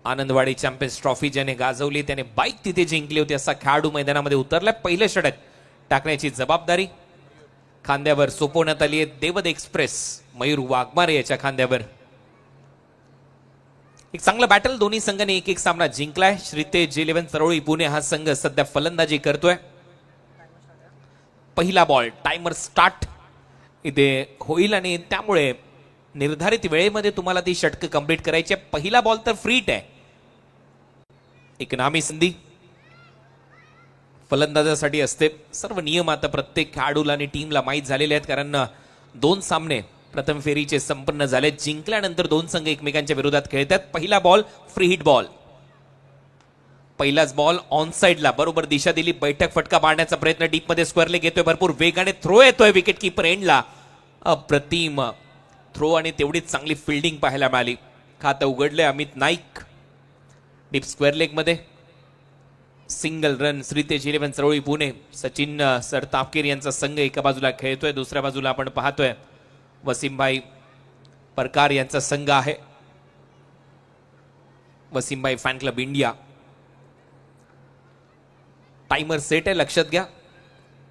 Anandwadi champions trophy ज्याने गाजवली त्याने बाईक तिथे जिंकली होती असा खेळाडू मैदानामध्ये उतरला. पहिलं षटक टाकण्याची जबाबदारी खांद्यावर सोपवण्यात आली आहे. देवद एक्सप्रेस मयूर वाघमारे याच्या खांद्यावर. एक चांगलं बॅटल, दोन्ही संघाने एक एक सामना जिंकलाय. श्रीतेज 11 तरोळी पुणे हा संघ सध्या फलंदाजी करतोय. पहिला बॉल टाइमर स्टार्ट इथे होईल आणि त्यामुळे निर्धारित वेळेमध्ये तुम्हाला ती षटक कंप्लीट करायची आहे. पहिला बॉल तर फ्रीट आहे. एक नामी संधी फलंदाजासाठी असते. सर्व नियम आता प्रत्येक खेळाडूला आणि टीमला माहीत झालेले आहेत, कारण 2 सामने प्रथम फेरीचे संपन्न झाले. जिंकल्यानंतर 2 संघ एकमेकांच्या विरोधात खेळतात. पहिला बॉल फ्री हिट बॉल. पहिलाच बॉल ऑन साइडला बरोबर दिशा दिली. बैठक फटका मारण्याचा प्रयत्न डीप मध्ये स्क्वेअर लेग येतोय. भरपूर वेगाने थ्रो येतोय विकेट कीपर एंडला. अप्रतिम थ्रो आणि तेवढीच चांगली फिल्डिंग पाहायला मिळाली. खातं उघडले Amit Naik. Deep square leg मध्ये single run. Shritej 11 Charoli Pune. Sachin sir Tapkir यांचा संघ एका बाजूला खेळतोय, दुसऱ्या बाजूला आपण पाहतोय वसीमभाई परकार यांचा संघ आहे. वसीमभाई fan club India. Timer set आहे, लक्षात घ्या.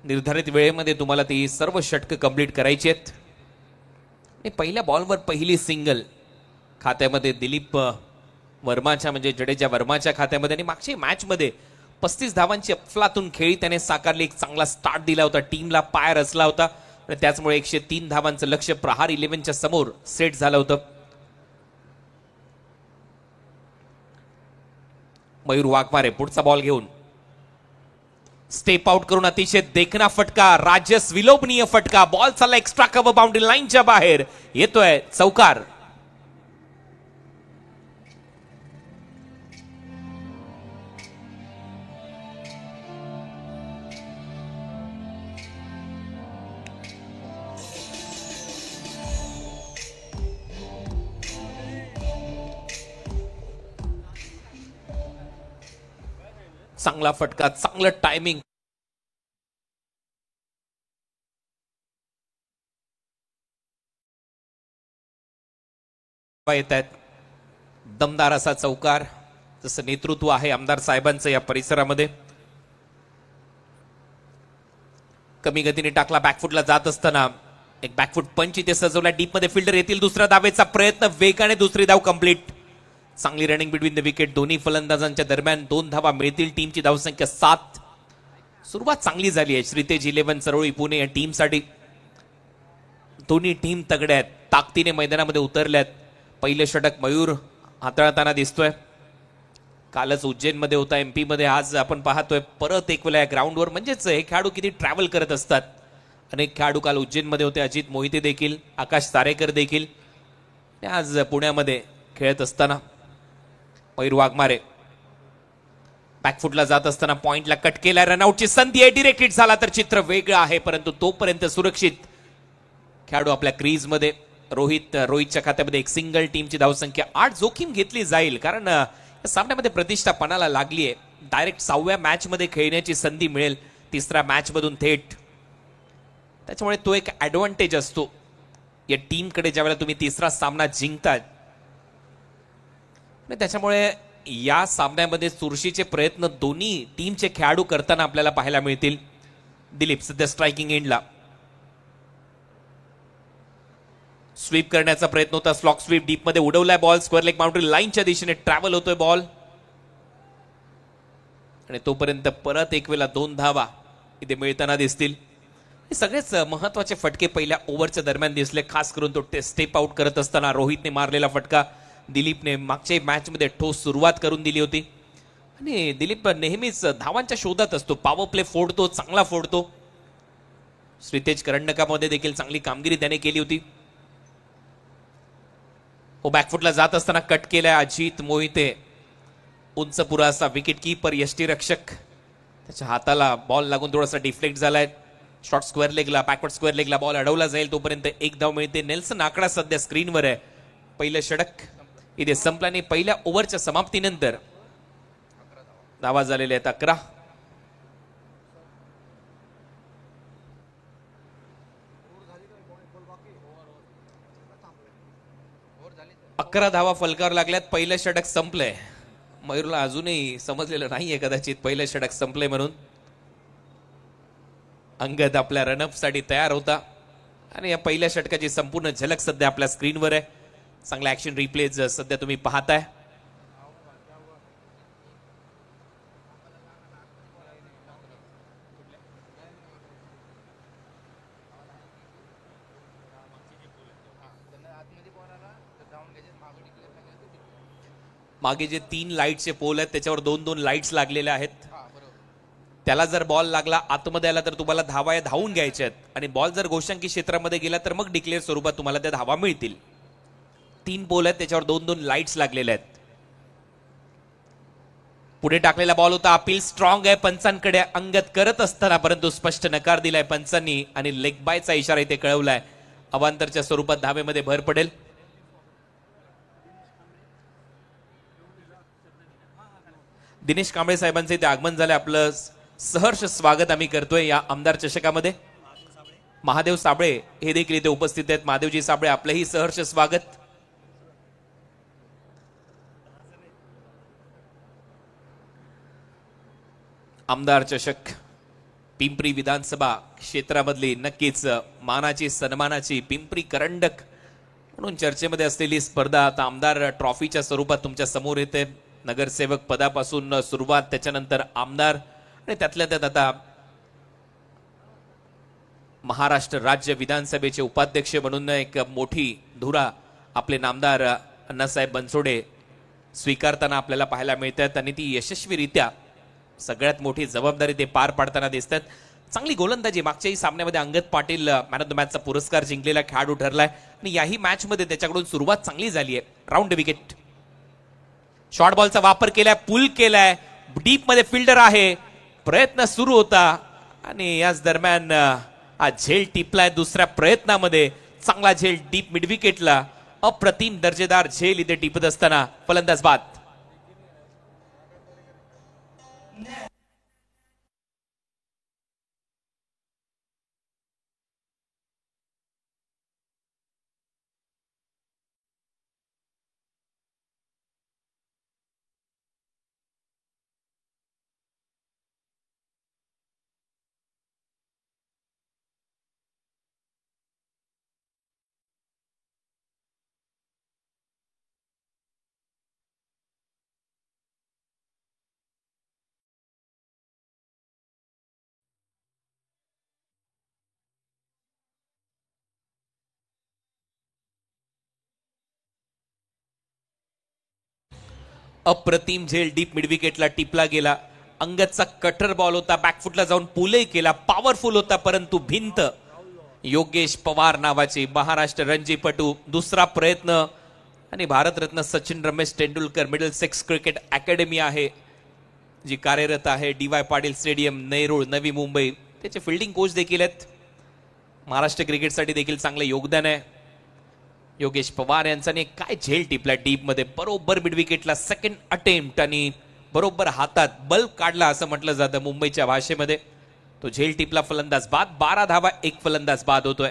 निर्धारित वेळेमध्ये तुम्हाला ती सर्व षटक कंप्लीट करायची आहेत. पहिल्या बॉलवर पहिली सिंगल खात्यामध्ये दिलीप वर्माच्या म्हणजे जडेजा वर्माच्या खात्यामध्ये. आणि मागच्या मॅच मध्ये 35 धावांची अफलातून खेळी त्याने साकारली. एक चांगला स्टार्ट दिला होता, टीमला पाय रचला होता आणि त्याचमुळे 103 धावांचं लक्ष्य प्रहार 11च्या समोर सेट झालं होतं. मयूर वाघमारे पुढचा बॉल घेऊन स्टेप आउट करून अतिशय देखणा फटका, राजस विलोभनीय फटका. बॉल चालला एक्स्ट्रा कव्हर बाउंड्री लाईनच्या बाहेर येतोय चौकार. चांगला फटका, चांगलं टायमिंग. येत आहेत दमदार असा चौकार. जसं नेतृत्व आहे आमदार साहेबांचं या परिसरामध्ये. कमी गतीने टाकला, बॅकफुटला जात असताना एक बॅकफुट पंच इथे सजवला. डीप मध्ये फिल्डर येतील. दुसऱ्या धावेचा प्रयत्न, वेगाने दुसरी धाव कंप्लीट. चांगली रनिंग बिटवीन द विकेट. दोन्ही फलंदाजांच्या दरम्यान 2 धावा मिळतील. टीमची धावसंख्या 7. सुरुवात चांगली झाली आहे श्रीतेज 11 चरोळी पुणे या टीमसाठी. दोन्ही टीम तगड्या आहेत, ताकदीने मैदानामध्ये उतरल्यात. पहिलं षटक मयूर हाताळताना दिसतोय. कालच उज्जैनमध्ये होता, MP मध्ये. आज आपण पाहतोय परत एक वेळा ग्राउंडवर. म्हणजेच हे खेळाडू किती ट्रॅव्हल करत असतात. अनेक खेळाडू काल उज्जैनमध्ये होते. अजित मोहिते देखील, आकाश तारेकर देखील आज पुण्यामध्ये खेळत असताना. मयूर वाघमारे बॅकफुटला जात असताना पॉइंटला कट केला. रनआउटची संधी आहे, डिरेक्ट हिट झाला तर चित्र वेगळं आहे, परंतु तोपर्यंत सुरक्षित खेळाडू आपल्या क्रीज मध्ये. रोहितच्या खात्यामध्ये एक सिंगल. टीमची धावसंख्या 8. जोखीम घेतली जाईल कारण या सामन्यामध्ये प्रतिष्ठा पणाला लागली आहे. डायरेक्ट 6व्या मॅच मध्ये खेळण्याची संधी मिळेल, 3ऱ्या मॅच मधून थेट. त्याच्यामुळे तो एक ऍडव्हान्टेज असतो या टीमकडे ज्यावेळेला तुम्ही 3रा सामना जिंकतात. त्याच्यामुळे या सामन्यामध्ये चुरशीचे प्रयत्न दोन्ही टीमचे खेळाडू करताना आपल्याला पाहायला मिळतील. दिलीप सध्या स्ट्रायकिंग एंडला. स्वीप करण्याचा प्रयत्न होता, स्लॉक स्वीप. डीप मध्ये उडवलाय बॉल. स्क्वेअर लेग बाउंड्री लाईनच्या दिशेने ट्रॅव्हल होतोय बॉल आणि तोपर्यंत परत एक वेळा 2 धावा इथे मिळताना दिसतील. हे सगळेच महत्वाचे फटके पहिल्या ओव्हरच्या दरम्यान दिसले, खास करून तो स्टेप आउट करत असताना रोहितने मारलेला फटका. दिलीपने मागच्या मॅच मध्ये ठोस सुरुवात करून दिली होती आणि दिलीप नेहमीच धावांच्या शोधात असतो. पॉवर प्ले फोडतो, चांगला फोडतो. श्रीतेज करंडकामध्ये देखील चांगली कामगिरी त्याने केली होती. बॅकफुटला जात असताना कट केलाय अजित मोहिते. उंच पुरासा विकेट कीपर यष्टीरक्षक, त्याच्या हाताला बॉल लागून थोडासा डिफ्लेक्ट झालाय. शॉर्ट स्क्वेअर लेगला, बॅकवर्ड स्क्वेअर लेगला बॉल अडवला जाईल, तोपर्यंत 1 धाव मिळते. नेल्सन आकडा सध्या स्क्रीनवर आहे. पहिलं षटक इथे संपल्याने पहिल्या ओव्हरच्या समाप्तीनंतर धावा झालेल्या आहेत 11. 11 धावा फलकावर लागल्यात. पहिलं षटक संपलंय. मयूरला अजूनही समजलेलं नाहीये कदाचित पहिलं षटक संपले म्हणून. अंगद आपल्या रनअप साठी तयार होता आणि या पहिल्या षटकाची संपूर्ण झलक सध्या आपल्या स्क्रीनवर आहे. चांगला ऍक्शन रिप्लेज सध्या तुम्ही पाहताय. मागे जे 3 लाईटचे पोल आहेत त्याच्यावर 2-2 लाईट्स लागलेल्या आहेत. त्याला जर बॉल लागला आतमध्ये आला तर तुम्हाला धावा धावून घ्यायच्या आहेत आणि बॉल जर गोशांकी क्षेत्रामध्ये गेला तर मग डिक्लेअर स्वरूपात तुम्हाला त्या धावा मिळतील. 3 पोल आहेत त्याच्यावर 2-2 लाईट्स लागलेल्या आहेत. पुढे टाकलेला बॉल होता. अपील स्ट्रॉंग आहे पंचांकडे अंगद करत असताना, परंतु स्पष्ट नकार दिलाय पंचांनी आणि लेग बायचा इशारा इथे कळवलाय. अवांतरच्या स्वरूपात धावेमध्ये भर पडेल. दिनेश कांबळे साहेबांचे इथे आगमन झाले. आपलं सहर्ष स्वागत आम्ही करतोय या आमदार चषकामध्ये. महादेव साबळे हे देखील इथे उपस्थित आहेत. महादेवजी साबळे आपलंही सहर्ष स्वागत. आमदार चषक पिंपरी विधानसभा क्षेत्रामधली नक्कीच मानाची सन्मानाची पिंपरी करंडक म्हणून चर्चेमध्ये असलेली स्पर्धा आता आमदार ट्रॉफीच्या स्वरूपात तुमच्या समोर येते. नगरसेवक पदापासून सुरुवात, त्याच्यानंतर आमदार आणि त्यातल्या त्यात आता महाराष्ट्र राज्य विधानसभेचे उपाध्यक्ष म्हणून एक मोठी धुरा आपले नामदार अण्णासाहेब बनसोडे स्वीकारताना आपल्याला पाहायला मिळतात आणि ती यशस्वीरित्या सगळ्यात मोठी जबाबदारी ते पार पाडताना दिसतात. चांगली गोलंदाजी. मागच्याही सामन्यामध्ये Angad Patil man of the मॅचचा पुरस्कार जिंकलेला खेळाडू ठरलाय आणि याही मॅच मध्ये त्याच्याकडून सुरुवात चांगली झाली आहे. Round wicket. शॉर्ट बॉलचा वापर केलाय, पुल केलाय, डीप मध्ये फिल्डर आहे, प्रयत्न सुरू होता आणि याच दरम्यान हा झेल टिपलाय दुसऱ्या प्रयत्नामध्ये. चांगला झेल डीप मिड विकेटला. अप्रतिम दर्जेदार झेल इथे टिपत असताना फलंदाज बाद. अप्रतिम झेल डीप मिड विकेटला टिपला गेला. अंगदचा कटर बॉल होता, बॅकफुटला जाऊन पुलही केला, पॉवरफुल होता, परंतु भिंत. योगेश पवार नावाचे महाराष्ट्र रणजीपटू. दुसरा प्रयत्न आणि Bharat Ratna Sachin Ramesh Tendulkar middle sex cricket academy आहे जी कार्यरत आहे DY पाटील स्टेडियम नेरूळ नवी मुंबई. त्याचे फिल्डिंग कोच देखील आहेत. महाराष्ट्र क्रिकेटसाठी देखील चांगले योगदान आहे. योगेश पवार यांचाने काय झेल टिपला डीप मध्ये, बरोबर मिड विकेटला सेकंड अटेम्प्ट आणि बरोबर हातात बल्ब काढला असं म्हटलं जातं मुंबईच्या भाषेमध्ये. तो झेल टिपला, फलंदाज बाद. 12 धावा, एक फलंदाज बाद होतोय.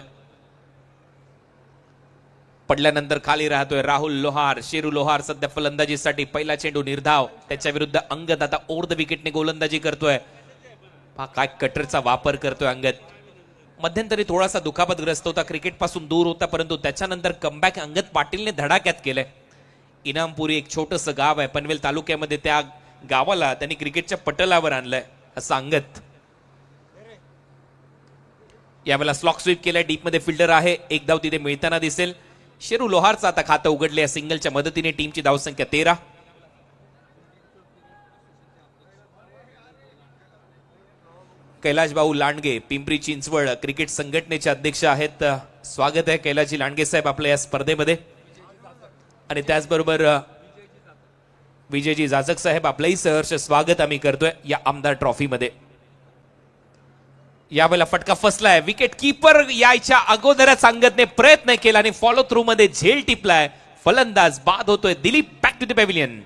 पडल्यानंतर खाली राहतोय राहुल लोहार. शेरू लोहार सध्या फलंदाजीसाठी. पहिला चेंडू निर्धाव, त्याच्या विरुद्ध अंगद आता ओव्हर द विकेटने गोलंदाजी करतोय. काय कटरचा वापर करतोय अंगद. मध्यंतरी थोडासा दुखापतग्रस्त होता, क्रिकेट पासून दूर होता, परंतु त्याच्यानंतर कमबॅक अंगद पाटीलने धडाक्यात केलंय. इनामपुरी एक छोटंसं गाव आहे पनवेल तालुक्यामध्ये, त्या गावाला त्यांनी क्रिकेटच्या पटलावर आणलंय असं अंगद. यावेळेला स्लॉक स्वीप केलाय, डीप मध्ये फिल्डर आहे, एक धाव तिथे मिळताना दिसेल. शेरू लोहारचं आता खातं उघडले सिंगलच्या मदतीने. टीमची धावसंख्या 13. कैलाश भाऊ लांडगे पिंपरी चिंचवड क्रिकेट संघटनेचे अध्यक्ष आहेत. स्वागत आहे कैलाशजी लांडगे साहेब आपल्या या स्पर्धेमध्ये. आणि त्याचबरोबर विजयजी जाजक साहेब आपलंही सहर्ष स्वागत आम्ही करतोय या आमदार ट्रॉफीमध्ये. यावेळेला फटका फसलाय. विकेट कीपर यायच्या अगोदरच अंगदने प्रयत्न केला आणि फॉलो थ्रू मध्ये झेल टिपलाय. फलंदाज बाद होतोय. Dilip back to the pavilion.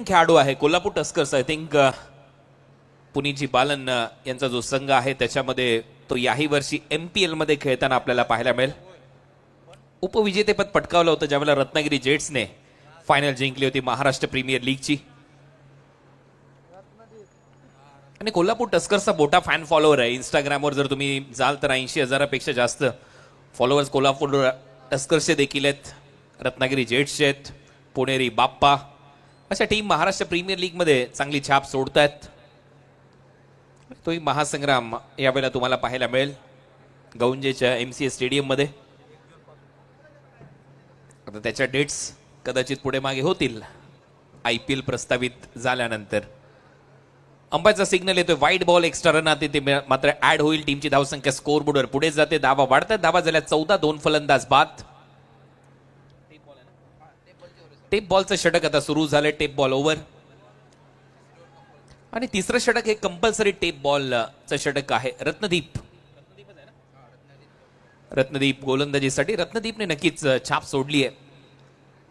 खेळाडू आहे Kolhapur Tuskers. I think Puniji Balan यांचा जो संघ आहे त्याच्यामध्ये तो याही वर्षी MPL मध्ये खेळताना आपल्याला पाहायला मिळेल. उपविजेतेपद पटकावलं होतं ज्यावेळेला रत्नागिरी जेट्सने फायनल जिंकली होती महाराष्ट्र प्रीमियर लीगची. आणि कोल्हापूर टस्कर्सचा मोठा फॅन फॉलोअर आहे. इंस्टाग्रामवर जर तुम्ही जाल तर 80,000पेक्षा जास्त फॉलोअर्स कोल्हापूर टस्कर्सचे देखील आहेत, रत्नागिरी जेट्सचे आहेत, पुणेरी बाप्पा अशा टीम महाराष्ट्र प्रीमियर लीगमध्ये चांगली छाप सोडतायत. तोही महासंग्राम यावेळेला तुम्हाला पाहायला मिळेल गौंजेच्या MCA स्टेडियममध्ये. आता त्याच्या डेट्स कदाचित पुढे मागे होतील IPL प्रस्तावित झाल्यानंतर. अंपायरचा सिग्नल येतोय, वाईट बॉल एक्स्ट्रा रन आते ते मात्र ऍड होईल. टीमची धावसंख्या स्कोर बोर्डवर पुढे जाते, धावा वाढतात. धावा झाल्या 14, 2 फलंदाज बाद. टेप बॉलचं षटक आता सुरू झालंय, टेप बॉल ओव्हर. आणि तिसरं षटक हे कंपल्सरी टेप बॉलचं षटक आहे. रत्नदीप गोलंदाजीसाठी. रत्नदीपने नक्कीच छाप सोडली आहे,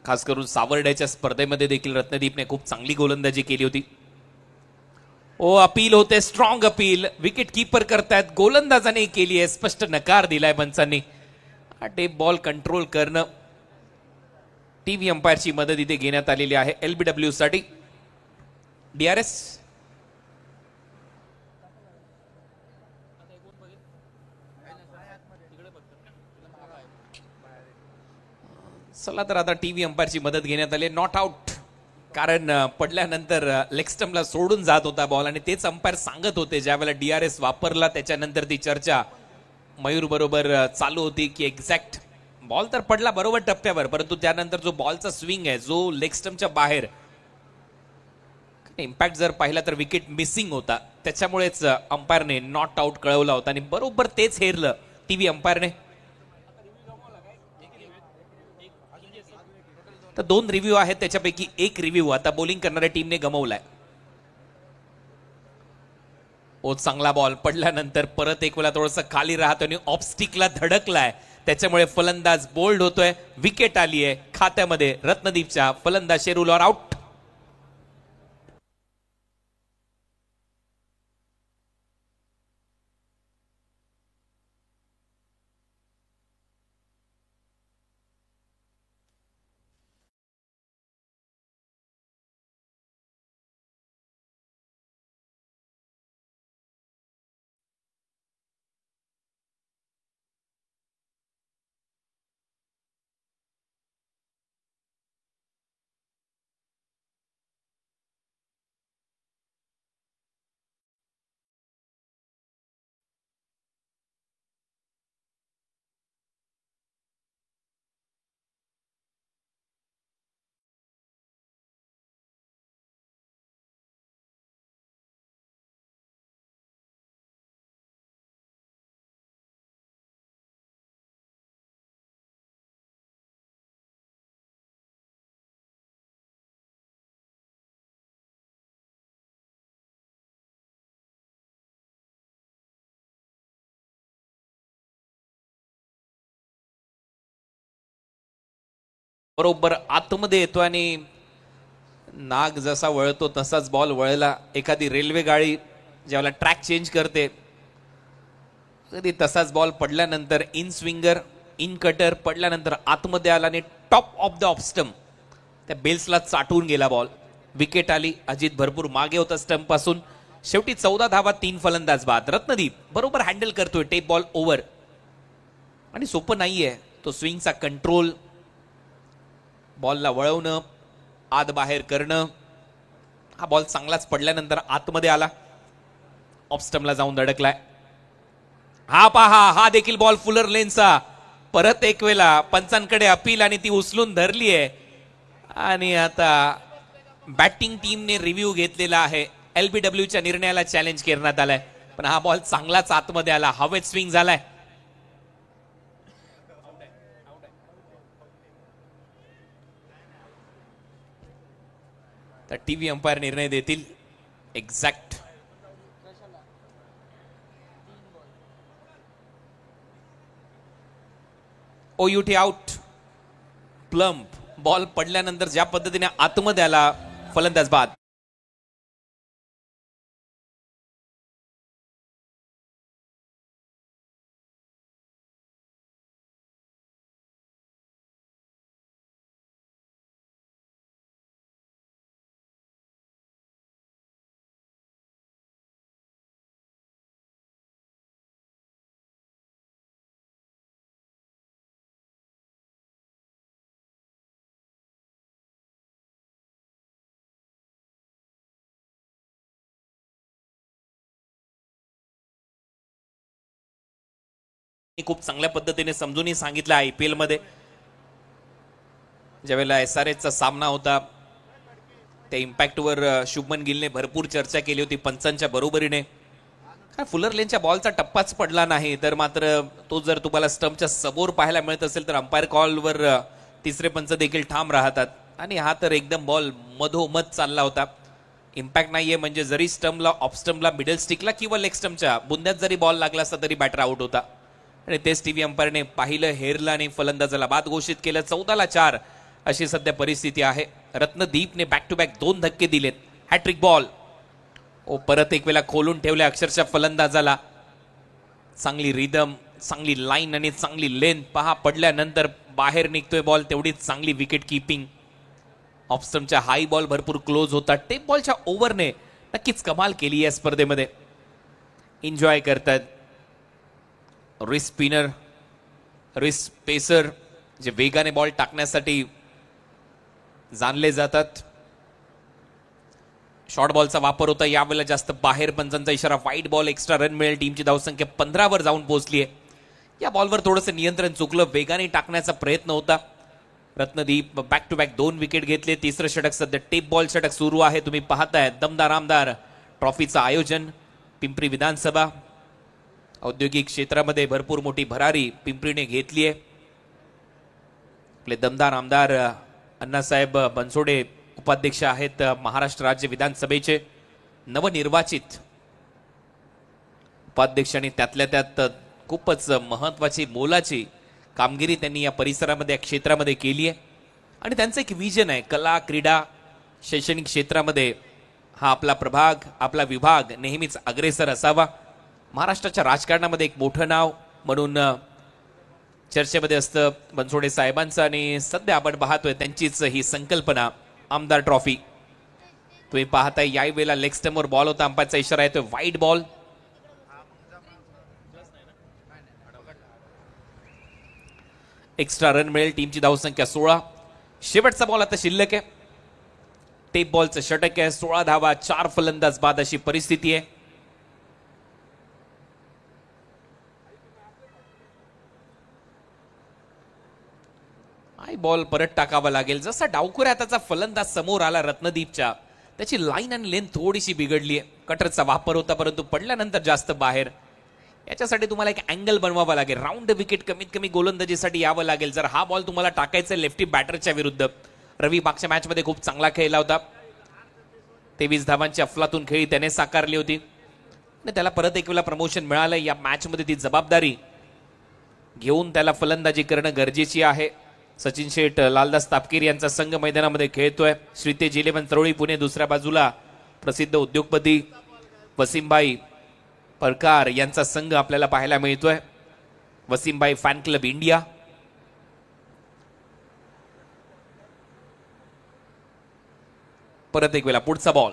खास करून सावर्ड्याच्या स्पर्धेमध्ये देखील रत्नदीपने खूप चांगली गोलंदाजी केली होती. अपील होते, स्ट्रॉंग अपील. विकेट कीपर करतायत, गोलंदाजाने केली आहे, स्पष्ट नकार दिलाय पंचांनी. हा टेप बॉल कंट्रोल करणं, टीव्ही अंपायरची मदत इथे घेण्यात आलेली आहे LBW साठी. DRS चला तर आता टीव्ही अंपायरची मदत घेण्यात आली. नॉट आउट, कारण पडल्यानंतर लेग स्टंपला सोडून जात होता बॉल आणि तेच अंपायर सांगत होते ज्यावेळेला DRS वापरला त्याच्यानंतर ती चर्चा मयूर बरोबर चालू होती की एक्झॅक्ट बॉल तर पडला बरोबर टप्प्यावर, परंतु त्यानंतर जो बॉलचा स्विंग आहे जो लेग स्टंपच्या बाहेर इम्पॅक्ट जर पाहिला तर विकेट मिसिंग होता, त्याच्यामुळेच अंपायरने नॉट आउट कळवला होता आणि बरोबर तेच हेरलं टीव्ही अंपायरने. तर 2 रिव्ह्यू आहेत, त्याच्यापैकी एक रिव्ह्यू आता बॉलिंग करणाऱ्या टीमने गमावलाय. चांगला बॉल पडल्यानंतर परत एक वेळा थोडंसं खाली राहतो आणि ऑफ स्टिकला धडकलाय, त्याच्यामुळे फलंदाज बोल्ड होतोय. विकेट आली आहे खात्यामध्ये रत्नदीपच्या. फलंदाज शेरूल और आउट. बरोबर आतमध्ये येतो आणि नाग जसा वळतो तसाच बॉल वळला. एखादी रेल्वे गाडी ज्यावेळेला ट्रॅक चेंज करते कधी तसाच बॉल पडल्यानंतर इन स्विंगर इन कटर पडल्यानंतर आतमध्ये आला आणि top of the off stump त्या बेल्सला चाटून गेला बॉल. विकेट आली. अजित भरपूर मागे होता स्टंप पासून. शेवटी 14 धावा 3 फलंदाज बाद. रत्नदीप बरोबर हँडल करतोय टेप बॉल ओव्हर आणि सोपं नाहीये तो स्विंगचा कंट्रोल, बॉलला वळवणं, आत बाहेर करणं. हा बॉल चांगलाच पडल्यानंतर आतमध्ये आला, ऑफ स्टंपला जाऊन धडकलाय. हा पहा, हा देखील बॉल फुलर लेनचा. परत एक वेळा पंचांकडे अपील आणि ती उचलून धरली आहे आणि आता बॅटिंग टीमने रिव्ह्यू घेतलेला आहे. LBWच्या निर्णयाला चॅलेंज करण्यात आलाय, पण हा बॉल चांगलाच आतमध्ये आला, हवेत स्विंग झालाय. तर टीव्ही अंपायर निर्णय देतील exact. OUT out. Plump ball पडल्यानंतर ज्या पद्धतीने आतमध्ये आला फलंदाज बाद. खूप चांगल्या पद्धतीने समजूनही सांगितलं. IPL मध्ये ज्यावेळेला SRHचा सामना होता त्या इम्पॅक्टवर शुभमन गिलने भरपूर चर्चा केली होती पंचांच्या बरोबरीने. फुलर लेनच्या बॉलचा टप्पाच पडला नाही, तर मात्र तो जर तुम्हाला स्टंपच्या समोर पाहायला मिळत असेल तर अंपायर कॉलवर तिसरे पंच देखील ठाम राहतात. आणि हा तर एकदम बॉल मधोमध चालला होता. इम्पॅक्ट नाहीये म्हणजे जरी स्टंपला, ऑफ स्टंपला, मिडल स्टिकला किंवा लेग स्टंपच्या बुंद्यात जरी बॉल लागला असता तरी बॅटर आउट होता. आणि तेच टीव्ही अंपायरने पाहिलं, हेरलं आणि फलंदाजाला बाद घोषित केलं. 14-4 अशी सध्या परिस्थिती आहे. रत्नदीपने बॅक टू बॅक 2 धक्के दिलेत. Hat-trick ball. परत एक वेळा खोलून ठेवले अक्षरशः फलंदाजाला. चांगली रिदम, चांगली लाईन आणि चांगली लेंथ पहा. पडल्यानंतर बाहेर निघतोय बॉल, तेवढीच चांगली विकेट किपिंग. ऑफ स्टंपच्या हाय बॉल भरपूर क्लोज होता. टेप बॉलच्या ओव्हरने नक्कीच कमाल केली या स्पर्धेमध्ये. एन्जॉय करतात रिस्ट स्पिनर, रिस्ट पेसर जे वेगाने बॉल टाकण्यासाठी जाणले जातात. शॉर्ट बॉलचा वापर होता यावेळेला जास्त. बाहेर पंचांचा इशारा. वाईट बॉल. एक्स्ट्रा रन मिळेल. टीमची धावसंख्या 15 वर जाऊन पोहोचली आहे. या बॉलवर थोडंसं नियंत्रण चुकलं. वेगाने टाकण्याचा प्रयत्न होता. Ratnadeep back to back 2 wicket घेतले. तिसरं षटक सध्या टेप बॉल षटक सुरू आहे. तुम्ही पाहताय दमदार आमदार ट्रॉफीचं आयोजन पिंपरी विधानसभा. औद्योगिक क्षेत्रामध्ये भरपूर मोठी भरारी पिंपरीने घेतली आहे. आपले दमदार आमदार अण्णासाहेब बनसोडे उपाध्यक्ष आहेत महाराष्ट्र राज्य विधानसभेचे. नवनिर्वाचित उपाध्यक्ष आणि त्यातल्या त्यात खूपच महत्वाची मोलाची कामगिरी त्यांनी या परिसरामध्ये, या क्षेत्रामध्ये केली आहे. आणि त्यांचं एक विजन आहे, कला, क्रीडा, शैक्षणिक क्षेत्रामध्ये हा आपला प्रभाग, आपला विभाग नेहमीच अग्रेसर असावा. महाराष्ट्राच्या राजकारणामध्ये एक मोठं नाव म्हणून चर्चेमध्ये असतं बनसोडे साहेबांचं. आणि सध्या आपण पाहतोय त्यांचीच ही संकल्पना आमदार ट्रॉफी. तुम्ही पाहताय याही वेळेला लेग स्टंपवर बॉल होता. अंपायरचा इशारा येतोय वाईड बॉल. एक्स्ट्रा रन मिळेल. टीमची धावसंख्या 16. शेवटचा बॉल आता शिल्लक आहे. टेप बॉलचं षटक आहे. 16 धावा, 4 फलंदाज बाद अशी परिस्थिती आहे. हाय बॉल परत टाकावा लागेल. जसा डावखुऱ्या त्याचा फलंदाज समोर आला रत्नदीपच्या, त्याची लाईन आणि लेंथ थोडीशी बिघडली आहे. कटरचा वापर होता परंतु पडल्यानंतर जास्त बाहेर. याच्यासाठी तुम्हाला एक अँगल बनवावा लागेल. राऊंड विकेट कमीत कमी गोलंदाजीसाठी यावं लागेल. जर हा बॉल तुम्हाला टाकायचा लेफ्टी बॅटरच्या विरुद्ध. रवी मागच्या मॅच मध्ये खूप चांगला खेळला होता. 23 धावांची अफलातून खेळी त्याने साकारली होती आणि त्याला परत एक वेळा प्रमोशन मिळालं. या मॅच मध्ये ती जबाबदारी घेऊन त्याला फलंदाजी करणं गरजेची आहे. सचिन शेठ, लालदास तापकीर यांचा संघ मैदानामध्ये खेळतोय. श्रीतेज 11 तरोळी पुणे. दुसऱ्या बाजूला प्रसिद्ध उद्योगपती वसीमभाई परकार यांचा संघ आपल्याला पाहायला मिळतोय. वसीमभाई फॅन क्लब इंडिया. परत एक वेळा पुढचा बॉल.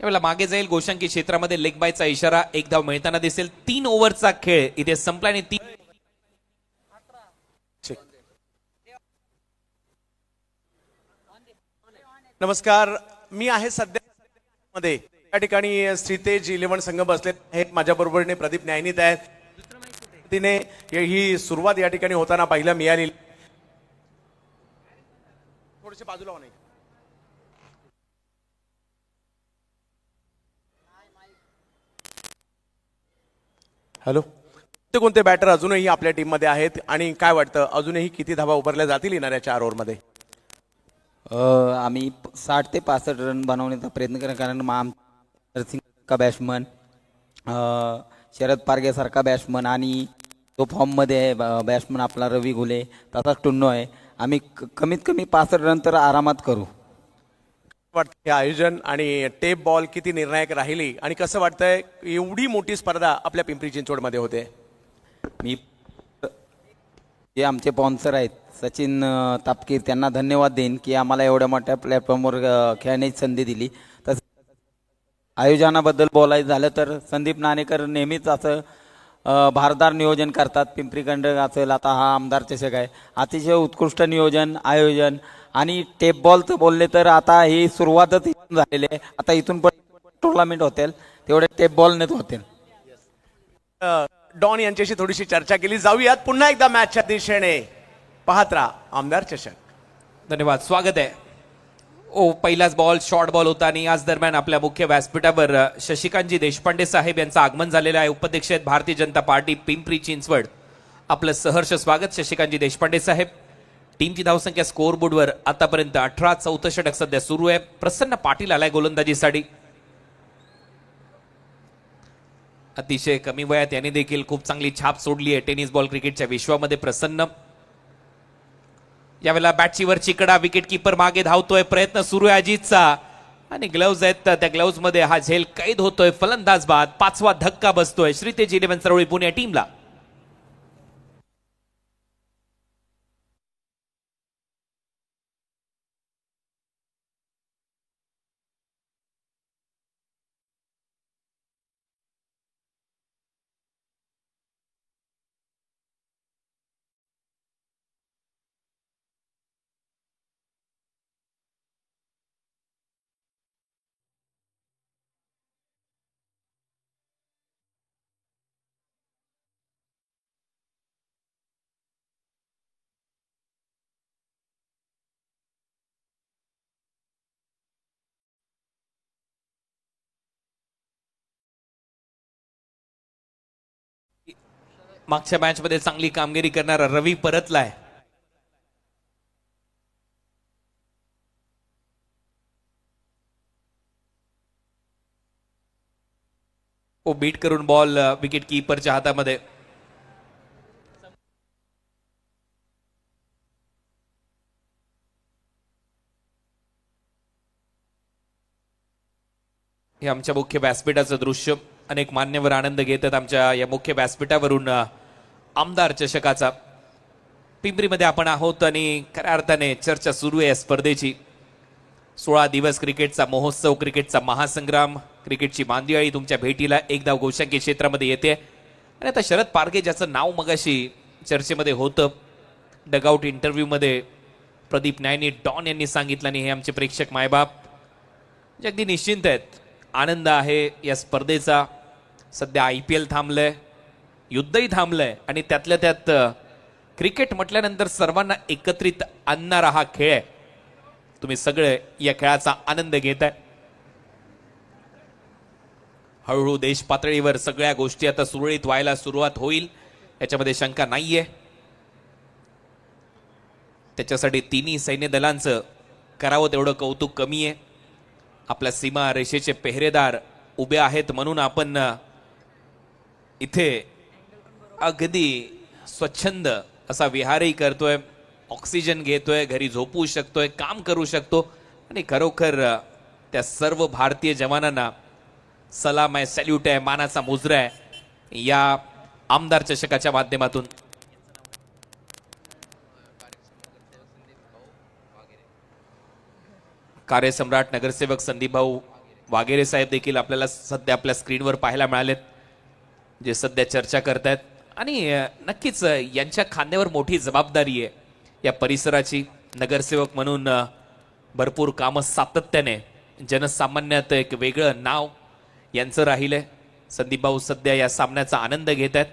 यावेळेला मागे जाईल. गोशांकी क्षेत्रामध्ये लेग बायचा इशारा. एक धाव मिळताना दिसेल. 3 ओव्हरचा खेळ इथे संपला आणि नमस्कार, मी आहे सध्या मध्ये. या ठिकाणी श्रीतेज 11 संघ बसले आहेत. माझ्या बरोबरीने प्रदीप न्यायनीत आहेत. तिने ही सुरुवात या ठिकाणी होताना पाहिलं मिळाली. थोडेसे बाजूला नाही. हॅलो, कोणते बॅटर अजूनही आपल्या टीम मध्ये आहेत आणि काय वाटतं अजूनही किती धावा उभारल्या जातील येणाऱ्या 4 ओव्हरमध्ये? आम्ही 60 ते 65 रन बनवण्याचा प्रयत्न करणार. कारण सिंग का बॅट्समन, शरद पारगे सारखा बॅट्समन आणि तो फॉर्ममध्ये आहे बॅट्समन आपला रवी घुले, तसाच टुन्नो आहे. आम्ही कमीत कमी 65 रन तर आरामात करू. वाटतं हे आयोजन आणि टेप बॉल किती निर्णायक राहिली आणि कसं वाटतंय एवढी मोठी स्पर्धा आपल्या पिंपरी चिंचवडमध्ये होते. मी जे आमचे स्पॉन्सर आहेत सचिन तापकीर त्यांना धन्यवाद देईन की आम्हाला एवढ्या मोठ्या प्लॅटफॉर्मवर खेळण्याची संधी दिली. तसं आयोजनाबद्दल बोलायचं झालं तर संदीप नाणेकर नेहमीच असं भारदार नियोजन करतात. पिंपरी खंड असेल, आता हा आमदार चषक आहे, अतिशय उत्कृष्ट नियोजन आयोजन. आणि टेप बॉलचं बोलले तर आता ही सुरुवातच झालेली आहे. आता इथून पण टुर्नामेंट होतील तेवढे टेप बॉल नेत होतील. डॉन यांच्याशी थोडीशी चर्चा केली. जाऊयात पुन्हा एकदा मॅचच्या दिशेने. पाहत राहा आमदार चषक. धन्यवाद, स्वागत आहे. पहिलाच बॉल शॉर्ट बॉल होता आणि याच दरम्यान आपल्या मुख्य व्यासपीठावर शशिकांतजी देशपांडे साहेब यांचं आगमन झालेलं आहे. उपाध्यक्ष आहेत भारतीय जनता पार्टी पिंपरी चिंचवड. आपलं सहर्ष स्वागत शशिकांतजी देशपांडे साहेब. टीमची धावसंख्या स्कोअर बोर्डवर आतापर्यंत 18 षटक सध्या सुरू आहे. प्रसन्न पाटील आलाय गोलंदाजीसाठी. अतिशय कमी वयात याने देखील खूप चांगली छाप सोडली आहे टेनिस बॉल क्रिकेटच्या विश्वामध्ये. प्रसन्न यावेळेला बॅटची वरची कडा, विकेट किपर मागे धावतोय, प्रयत्न सुरू आहे अजितचा आणि ग्लव्ज आहेत त्या ग्लव्ज मध्ये हा झेल कैद होतोय. फलंदाज बाद, 5वा धक्का बसतोय श्रीतेज 11 सरवळी पुणे टीमला. मागच्या मॅच मध्ये चांगली कामगिरी करणारा रवी परतलाय. बीट करून बॉल विकेट कीपरच्या हातामध्ये. हे आमच्या मुख्य व्यासपीठाचं दृश्य. अनेक मान्यवर आनंद घेतात आमच्या या मुख्य व्यासपीठावरून आमदार चषकाचा. पिंपरीमध्ये आपण आहोत आणि खऱ्या अर्थाने चर्चा सुरू आहे स्पर्धेची. 16 दिवस क्रिकेटचा महोत्सव, क्रिकेटचा महासंग्राम, क्रिकेटची मांदियाळी तुमच्या भेटीला एक धाव गोशांकी क्षेत्रामध्ये येते. आणि आता शरद पारगे ज्याचं नाव मगाशी चर्चेमध्ये होतं डगआउट इंटरव्ह्यू मध्ये प्रदीप न्यायनी डॉन यांनी सांगितलं आणि हे आमचे प्रेक्षक मायबाप जे अगदी निश्चिंत आहेत. आनंद आहे या स्पर्धेचा. सध्या IPL थांबलंय, युद्धही थांबलंय आणि त्यातल्या त्यात क्रिकेट म्हटल्यानंतर सर्वांना एकत्रित आणणारा हा खेळ आहे. तुम्ही सगळे या खेळाचा आनंद घेताय. हळूहळू देश पातळीवर सगळ्या गोष्टी आता सुरळीत व्हायला सुरुवात होईल याच्यामध्ये शंका नाहीये. त्याच्यासाठी तिन्ही सैन्य दलांचं करावं तेवढं कौतुक कमी आहे. आपल्या सीमा रेषेचे पेहरेदार उभे आहेत म्हणून आपण इथे अगदी स्वच्छंद असा विहारही करतोय, ऑक्सिजन घेतोय, घरी झोपू शकतोय, काम करू शकतो. आणि खरोखर त्या सर्व भारतीय जवानांना सलाम आहे, सॅल्यूट आहे, मानाचा मुजरा आहे या आमदार चषकाच्या माध्यमातून. कार्यसम्राट नगरसेवक संदीप भाऊ वाघेरे साहेब देखील आपल्याला सध्या आपल्या स्क्रीनवर पाहायला मिळालेत, जे सध्या चर्चा करतायत. आणि नक्कीच यांच्या खांद्यावर मोठी जबाबदारी आहे या परिसराची. नगरसेवक म्हणून भरपूर कामं सातत्याने, जनसामान्यात एक वेगळं नाव यांचं राहिलंय. संदीप भाऊ सध्या या सामन्याचा आनंद घेत आहेत.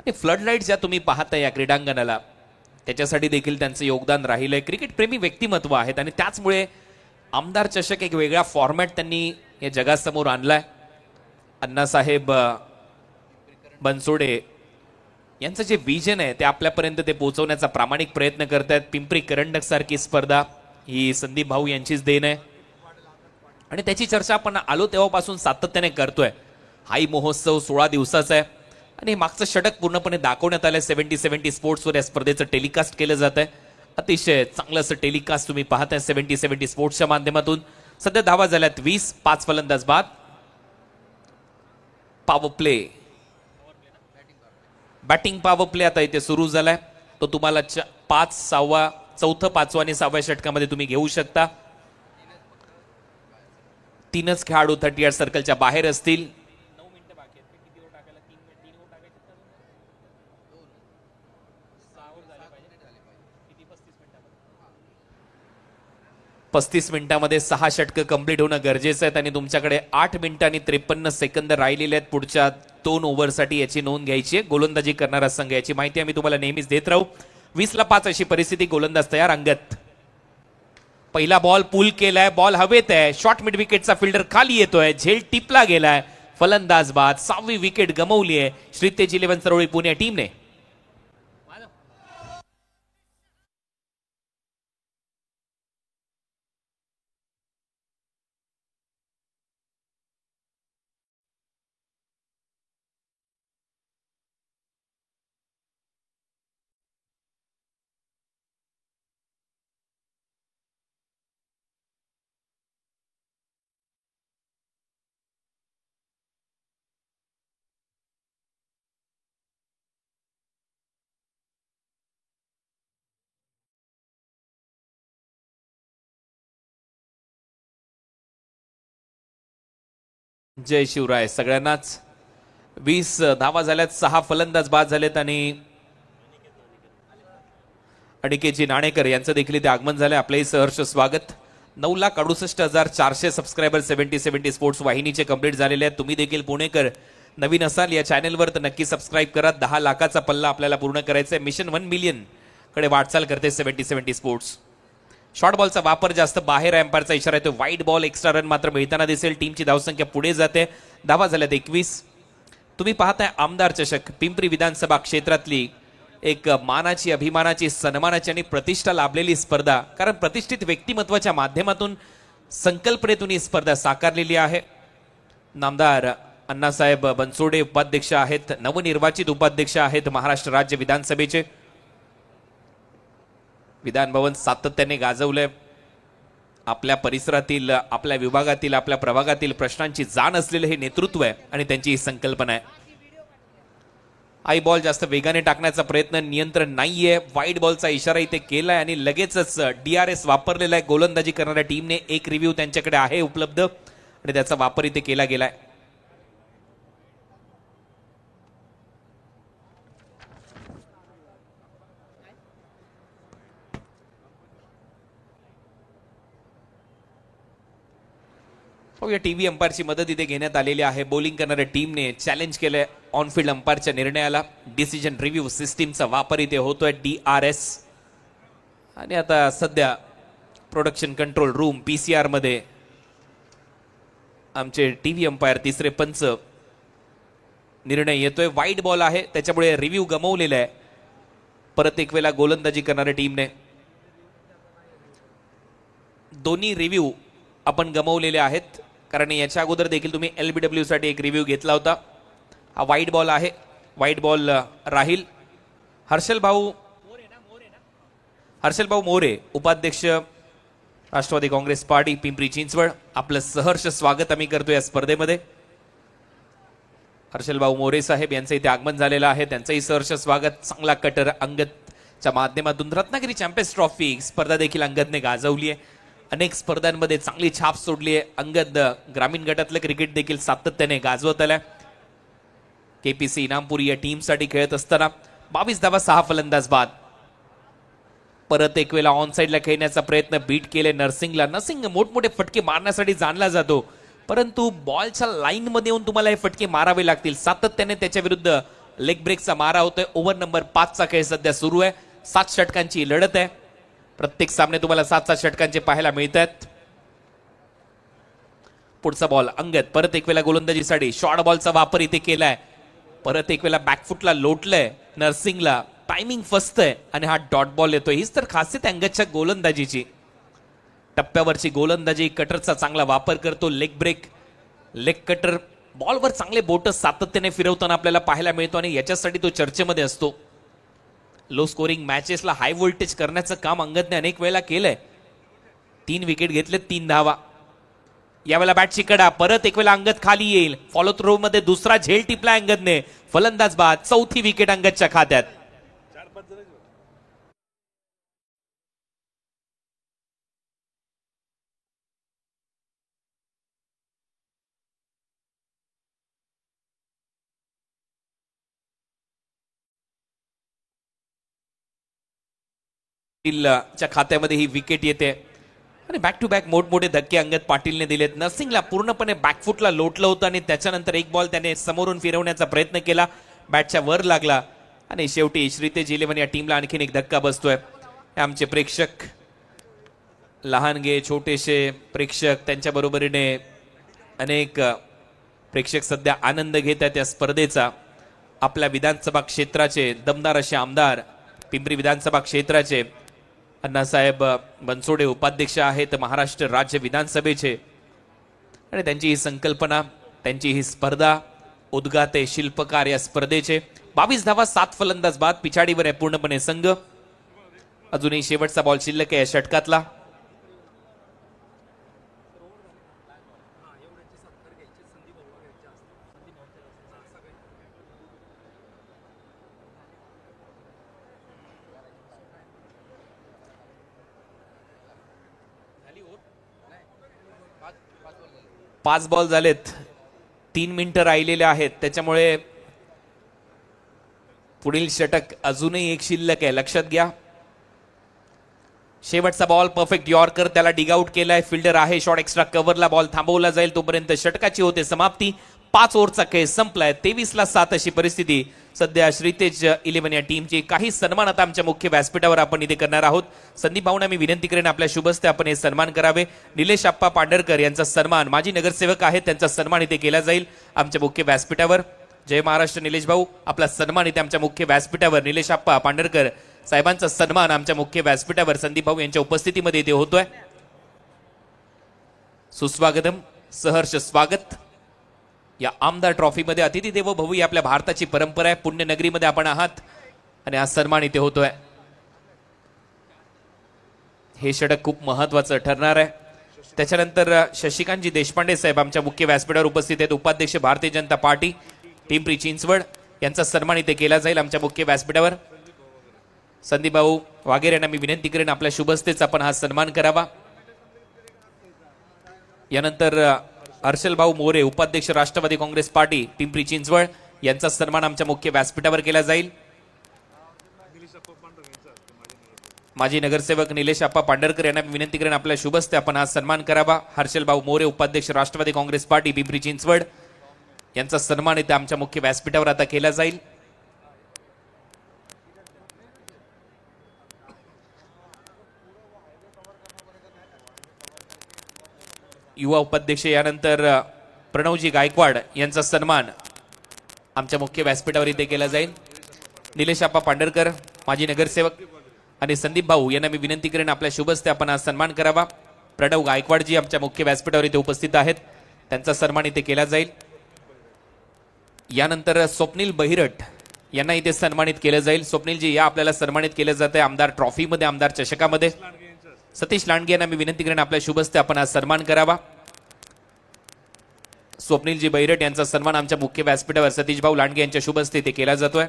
आणि फ्लड लाईट ज्या तुम्ही पाहता या क्रीडांगणाला, त्याच्यासाठी देखील त्यांचं योगदान राहिलंय. क्रिकेट प्रेमी व्यक्तिमत्व आहेत आणि त्याचमुळे आमदार चषक एक वेगळा फॉर्मॅट त्यांनी या जगासमोर आणलाय. अण्णासाहेब बनसोडे यांचं जे विजन आहे ते आपल्यापर्यंत ते पोहोचवण्याचा प्रामाणिक प्रयत्न करतायत. पिंपरी करंडक सारखी स्पर्धा ही संदीप भाऊ यांचीच देण आहे आणि त्याची चर्चा आपण आलो तेव्हापासून सातत्याने करतोय. हाही महोत्सव 16 दिवसाचा आहे. आणि हे मागचं षटक पूर्णपणे दाखवण्यात आलंय 70-70 स्पोर्ट्सवर या स्पर्धेचं टेलिकास्ट केलं जात आहे. अतिशय चांगलं असं टेलिकास्ट तुम्ही पाहताय 70-70 स्पोर्ट्सच्या माध्यमातून. सध्या धावा झाल्यात 20, 5 फलंदाज बाद. Power play, batting power play आता इथे सुरू झालाय. तो तुम्हाला 5, 6, चौथं, 5वं आणि 6व्या षटकामध्ये तुम्ही घेऊ शकता. 3च खेळाडू 30 यार्ड सर्कलच्या बाहेर असतील. 35 मिनिटांमध्ये 6 षटकं कंप्लीट होणं गरजेचं आहे आणि तुमच्याकडे 8 मिनिटं आणि 53 सेकंद राहिलेले आहेत पुढच्या 2 ओव्हरसाठी. याची नोंद घ्यायची आहे. गोलंदाजी करणारा संघ, याची माहिती आम्ही तुम्हाला नेहमीच देत राहू. 20-5 अशी परिस्थिती. गोलंदाज तयार. अंगद पहिला बॉल पूल केलाय, बॉल हवेत आहे. शॉर्ट मिड विकेटचा फिल्डर खाली येतोय, झेल टिपला गेलाय, फलंदाज बाद. 6वी विकेट गमावली आहे श्रीतेज 11 सरोळी पुणे टीमने. जय शिवराय सगळ्यांनाच. 20 धावा झाल्यात, 6 फलंदाज बाद झालेत आणि अनिकेतजी नाणेकर यांचं देखील इथे आगमन झालंय. आपलंही सहर्ष स्वागत. 9,68,400 सबस्क्रायबर 70-70 स्पोर्ट्स वाहिनीचे कंप्लीट झालेले आहेत. तुम्ही देखील पुणेकर नवीन असाल या चॅनेलवर तर नक्की सबस्क्राईब करा. 10 लाखाचा पल्ला आपल्याला पूर्ण करायचा आहे. मिशन 1 मिलियन कडे वाटचाल करते 70-70 स्पोर्ट्स. शॉर्ट बॉलचा वापर जास्त, बाहेर एम्पायरचा इशारा येतो. वाईट बॉल, एक्स्ट्रा रन मात्र मिळताना दिसेल. टीमची धावसंख्या पुढे जाते. धावा झाल्यात 21. तुम्ही पाहताय आमदार चषक, पिंपरी विधानसभा क्षेत्रातली एक मानाची, अभिमानाची, सन्मानाची आणि प्रतिष्ठा लाभलेली स्पर्धा. कारण प्रतिष्ठित व्यक्तिमत्वाच्या माध्यमातून संकल्पनेतून ही स्पर्धा साकारलेली आहे. नामदार अण्णासाहेब बनसोडे उपाध्यक्ष आहेत, नवनिर्वाचित उपाध्यक्ष आहेत महाराष्ट्र राज्य विधानसभेचे. विधान भवन सातत्याने गाजवलंय. आपल्या परिसरातील, आपल्या विभागातील, आपल्या प्रभागातील प्रश्नांची जाण असलेलं हे नेतृत्व आहे आणि त्यांची ही संकल्पना आहे. आई बॉल जास्त वेगाने टाकण्याचा प्रयत्न, नियंत्रण नाहीये. वाईट बॉलचा इशारा इथे केलाय आणि लगेचच DRS वापरलेला आहे. गोलंदाजी करणाऱ्या टीमने एक रिव्ह्यू त्यांच्याकडे आहे उपलब्ध आणि त्याचा वापर इथे केला गेलाय. या टीव्ही अंपायरची मदत इथे घेण्यात आलेली आहे. बॉलिंग करणाऱ्या टीमने चॅलेंज केलंय ऑनफिल्ड अंपायरच्या निर्णयाला. डिसिजन रिव्ह्यू सिस्टीमचा वापर इथे होतोय, DRS. आणि आता सध्या प्रोडक्शन कंट्रोल रूम PCR मध्ये आमचे टीव्ही अंपायर, तिसरे पंच निर्णय येतोय. वाईट बॉल आहे त्याच्यामुळे रिव्ह्यू गमावलेला आहे. परत एक वेळा गोलंदाजी करणाऱ्या टीमने दोन्ही रिव्ह्यू आपण गमावलेले आहेत. कारण याच्या अगोदर देखील तुम्ही LBW साठी एक रिव्ह्यू घेतला होता. हा वाईट बॉल आहे, वाईट बॉल राहील. हर्षल भाऊ मोरे उपाध्यक्ष राष्ट्रवादी काँग्रेस पार्टी पिंपरी चिंचवड, आपलं सहर्ष स्वागत आम्ही करतो या स्पर्धेमध्ये. हर्षल भाऊ मोरे साहेब यांचं इथे आगमन झालेलं आहे, त्यांचंही सहर्ष स्वागत. चांगला कटर अंगदच्या माध्यमातून रत्नागिरी चॅम्पियन्स ट्रॉफी स्पर्धा देखील अंगदने गाजवली आहे. अनेक स्पर्धांमध्ये चांगली छाप सोडली आहे. अंगद ग्रामीण गटातलं क्रिकेट देखील सातत्याने गाजवत आलाय. KPC इनामपुरी या टीमसाठी खेळत असताना 22 धावा, 6 फलंदाज बाद. परत एक वेळा ऑन साइडला खेळण्याचा प्रयत्न, बीट केले नरसिंगला. नरसिंग मोठमोठे फटके मारण्यासाठी जाणला जातो, परंतु बॉलच्या लाईन मध्ये येऊन तुम्हाला हे फटके मारावे लागतील. सातत्याने त्याच्या विरुद्ध लेग ब्रेकचा मारा होतोय. ओव्हर नंबर 5 चा खेळ सध्या सुरू आहे. 7 षटकांची लढत आहे. प्रत्येक सामने तुम्हाला 7-7 षटकांचे पाहायला मिळतात. पुढचा बॉल अंगद, परत एक वेळा गोलंदाजीसाठी शॉर्ट बॉलचा वापर इथे केलाय. परत एक वेळा बॅकफुटला लोटलंय नरसिंगला. टायमिंग फसतंय आणि हा डॉट बॉल येतोय. हीच तर खासियत अंगदच्या गोलंदाजीची. टप्प्यावरची गोलंदाजी, कटरचा चांगला वापर करतो. लेग ब्रेक, लेग कटर बॉलवर चांगले बोट सातत्याने फिरवताना आपल्याला पाहायला मिळतो आणि याच्यासाठी तो चर्चेमध्ये असतो. लो स्कोरिंग मॅचेसला हाय व्होल्टेज करण्याचं काम अंगदने अनेक वेळेला केलंय. 3 विकेट घेतले, 3 धावा. यावेळेला बॅटची कडा, परत एक वेळा अंगद खाली येईल. फॉलो थ्रो मध्ये दुसरा झेल टिपला अंगदने. फलंदाज बाद, 4थी विकेट अंगदच्या खात्यात. च्या खात्यामध्ये ही विकेट येते आणि बॅक टू बॅक मोठमोठे धक्के अंगद पाटीलने दिलेत. नर्सिंगला पूर्णपणे बॅकफुटला लोटलं होतं आणि त्याच्यानंतर एक बॉल त्याने समोरून फिरवण्याचा प्रयत्न केला, बॅटच्या वर लागला आणि शेवटी श्रीतेज 11 या टीमला आणखीन एक धक्का बसतोय. आमचे प्रेक्षक, लहानगे छोटेसे प्रेक्षक, त्यांच्या बरोबरीने अनेक प्रेक्षक सध्या आनंद घेत आहेत या स्पर्धेचा. आपल्या विधानसभा क्षेत्राचे दमदार असे आमदार, पिंपरी विधानसभा क्षेत्राचे अण्णासाहेब बनसोडे उपाध्यक्ष आहेत महाराष्ट्र राज्य विधानसभेचे आणि त्यांची ही संकल्पना, त्यांची ही स्पर्धा, उद्गाते शिल्पकार या स्पर्धेचे. 22 धावा, 7 फलंदाज बाद, पिछाडीवर आहे पूर्णपणे संघ. अजूनही शेवटचा बॉल शिल्लक आहे या षटकातला. पाच बॉल झालेत, 3 मिनिटं राहिलेले आहेत, त्याच्यामुळे पुढील षटक अजूनही एक शिल्लक आहे, लक्षात घ्या. शेवटचा बॉल परफेक्ट यॉर्कर, त्याला डिग आउट केलाय, फिल्डर आहे, शॉट एक्स्ट्रा कव्हरला बॉल थांबवला जाईल तोपर्यंत षटकाची होते समाप्ती. 5 ओव्हरचा खेळ संपलाय, 23-7 अशी परिस्थिती सध्या श्रीतेज 11 या टीमची. काही सन्मान आता आमच्या मुख्य व्यासपीठावर आपण इथे करणार आहोत. संदीप भाऊंना मी विनंती करेन आपल्या शुभ हस्ते आपण हे सन्मान करावे. निलेश आप्पा पांढरकर यांचा सन्मान, माजी नगरसेवक आहेत, त्यांचा सन्मान इथे केला जाईल आमच्या मुख्य व्यासपीठावर. जय महाराष्ट्र निलेश भाऊ, आपला सन्मान इथे आमच्या मुख्य व्यासपीठावर निलेश आप्पा पांढरकर साहेबांचा सन्मान आमच्या मुख्य व्यासपीठावर संदीप भाऊ यांच्या उपस्थितीमध्ये इथे होतोय. सुस्वागतम, सहर्ष स्वागत. या आमदार ट्रॉफीमध्ये अतिथी देवो भव ही आपल्या भारताची परंपरा आहे. पुण्यनगरीमध्ये आपण आहात आणि हा सन्मान इथे होतोय. हे षटक खूप महत्वाचं ठरणार आहे. त्याच्यानंतर शशिकांतजी देशपांडे साहेब आमच्या मुख्य व्यासपीठावर उपस्थित आहेत, उपाध्यक्ष भारतीय जनता पार्टी पिंपरी चिंचवड, यांचा सन्मान इथे केला जाईल आमच्या मुख्य व्यासपीठावर. संदीप भाऊ वागेरे यांना मी विनंती करेन आपल्या शुभ हस्तेच आपण हा सन्मान करावा. यानंतर हर्षल भाऊ मोरे उपाध्यक्ष राष्ट्रवादी काँग्रेस पार्टी पिंपरी चिंचवड, यांचा सन्मान आमच्या मुख्य व्यासपीठावर केला जाईल. माजी नगरसेवक निलेश आप्पा पांढरकर यांना विनंती करेन आपल्या शुभ हस्ते आपण हा सन्मान करावा. हर्षल भाऊ मोरे उपाध्यक्ष राष्ट्रवादी काँग्रेस पार्टी पिंपरी चिंचवड, यांचा सन्मान इथे आमच्या मुख्य व्यासपीठावर आता केला जाईल. युवा उपाध्यक्ष यानंतर प्रणवजी गायकवाड यांचा सन्मान आमच्या मुख्य व्यासपीठावर इथे केला जाईल. निलेश आप्पा पांढरकर माजी नगरसेवक आणि संदीप भाऊ यांना मी विनंती करेन आपल्या शुभ हस्ते आपण हा सन्मान करावा. प्रणव गायकवाडजी आमच्या मुख्य व्यासपीठावर इथे उपस्थित आहेत, त्यांचा सन्मान इथे केला जाईल. यानंतर स्वप्नील बहिरट यांना इथे सन्मानित केलं जाईल. स्वप्नीलजी या आपल्याला सन्मानित केलं जात आहे आमदार ट्रॉफीमध्ये, आमदार चषकामध्ये. सतीश लांडगे यांना मी विनंती करेन आपल्या शुभ हस्ते आपण हा सन्मान करावा. स्वप्नीलजी बैरट यांचा सन्मान आमच्या मुख्य व्यासपीठावर सतीश भाऊ लांडगे यांच्या शुभ हस्ते इथे केला जातोय.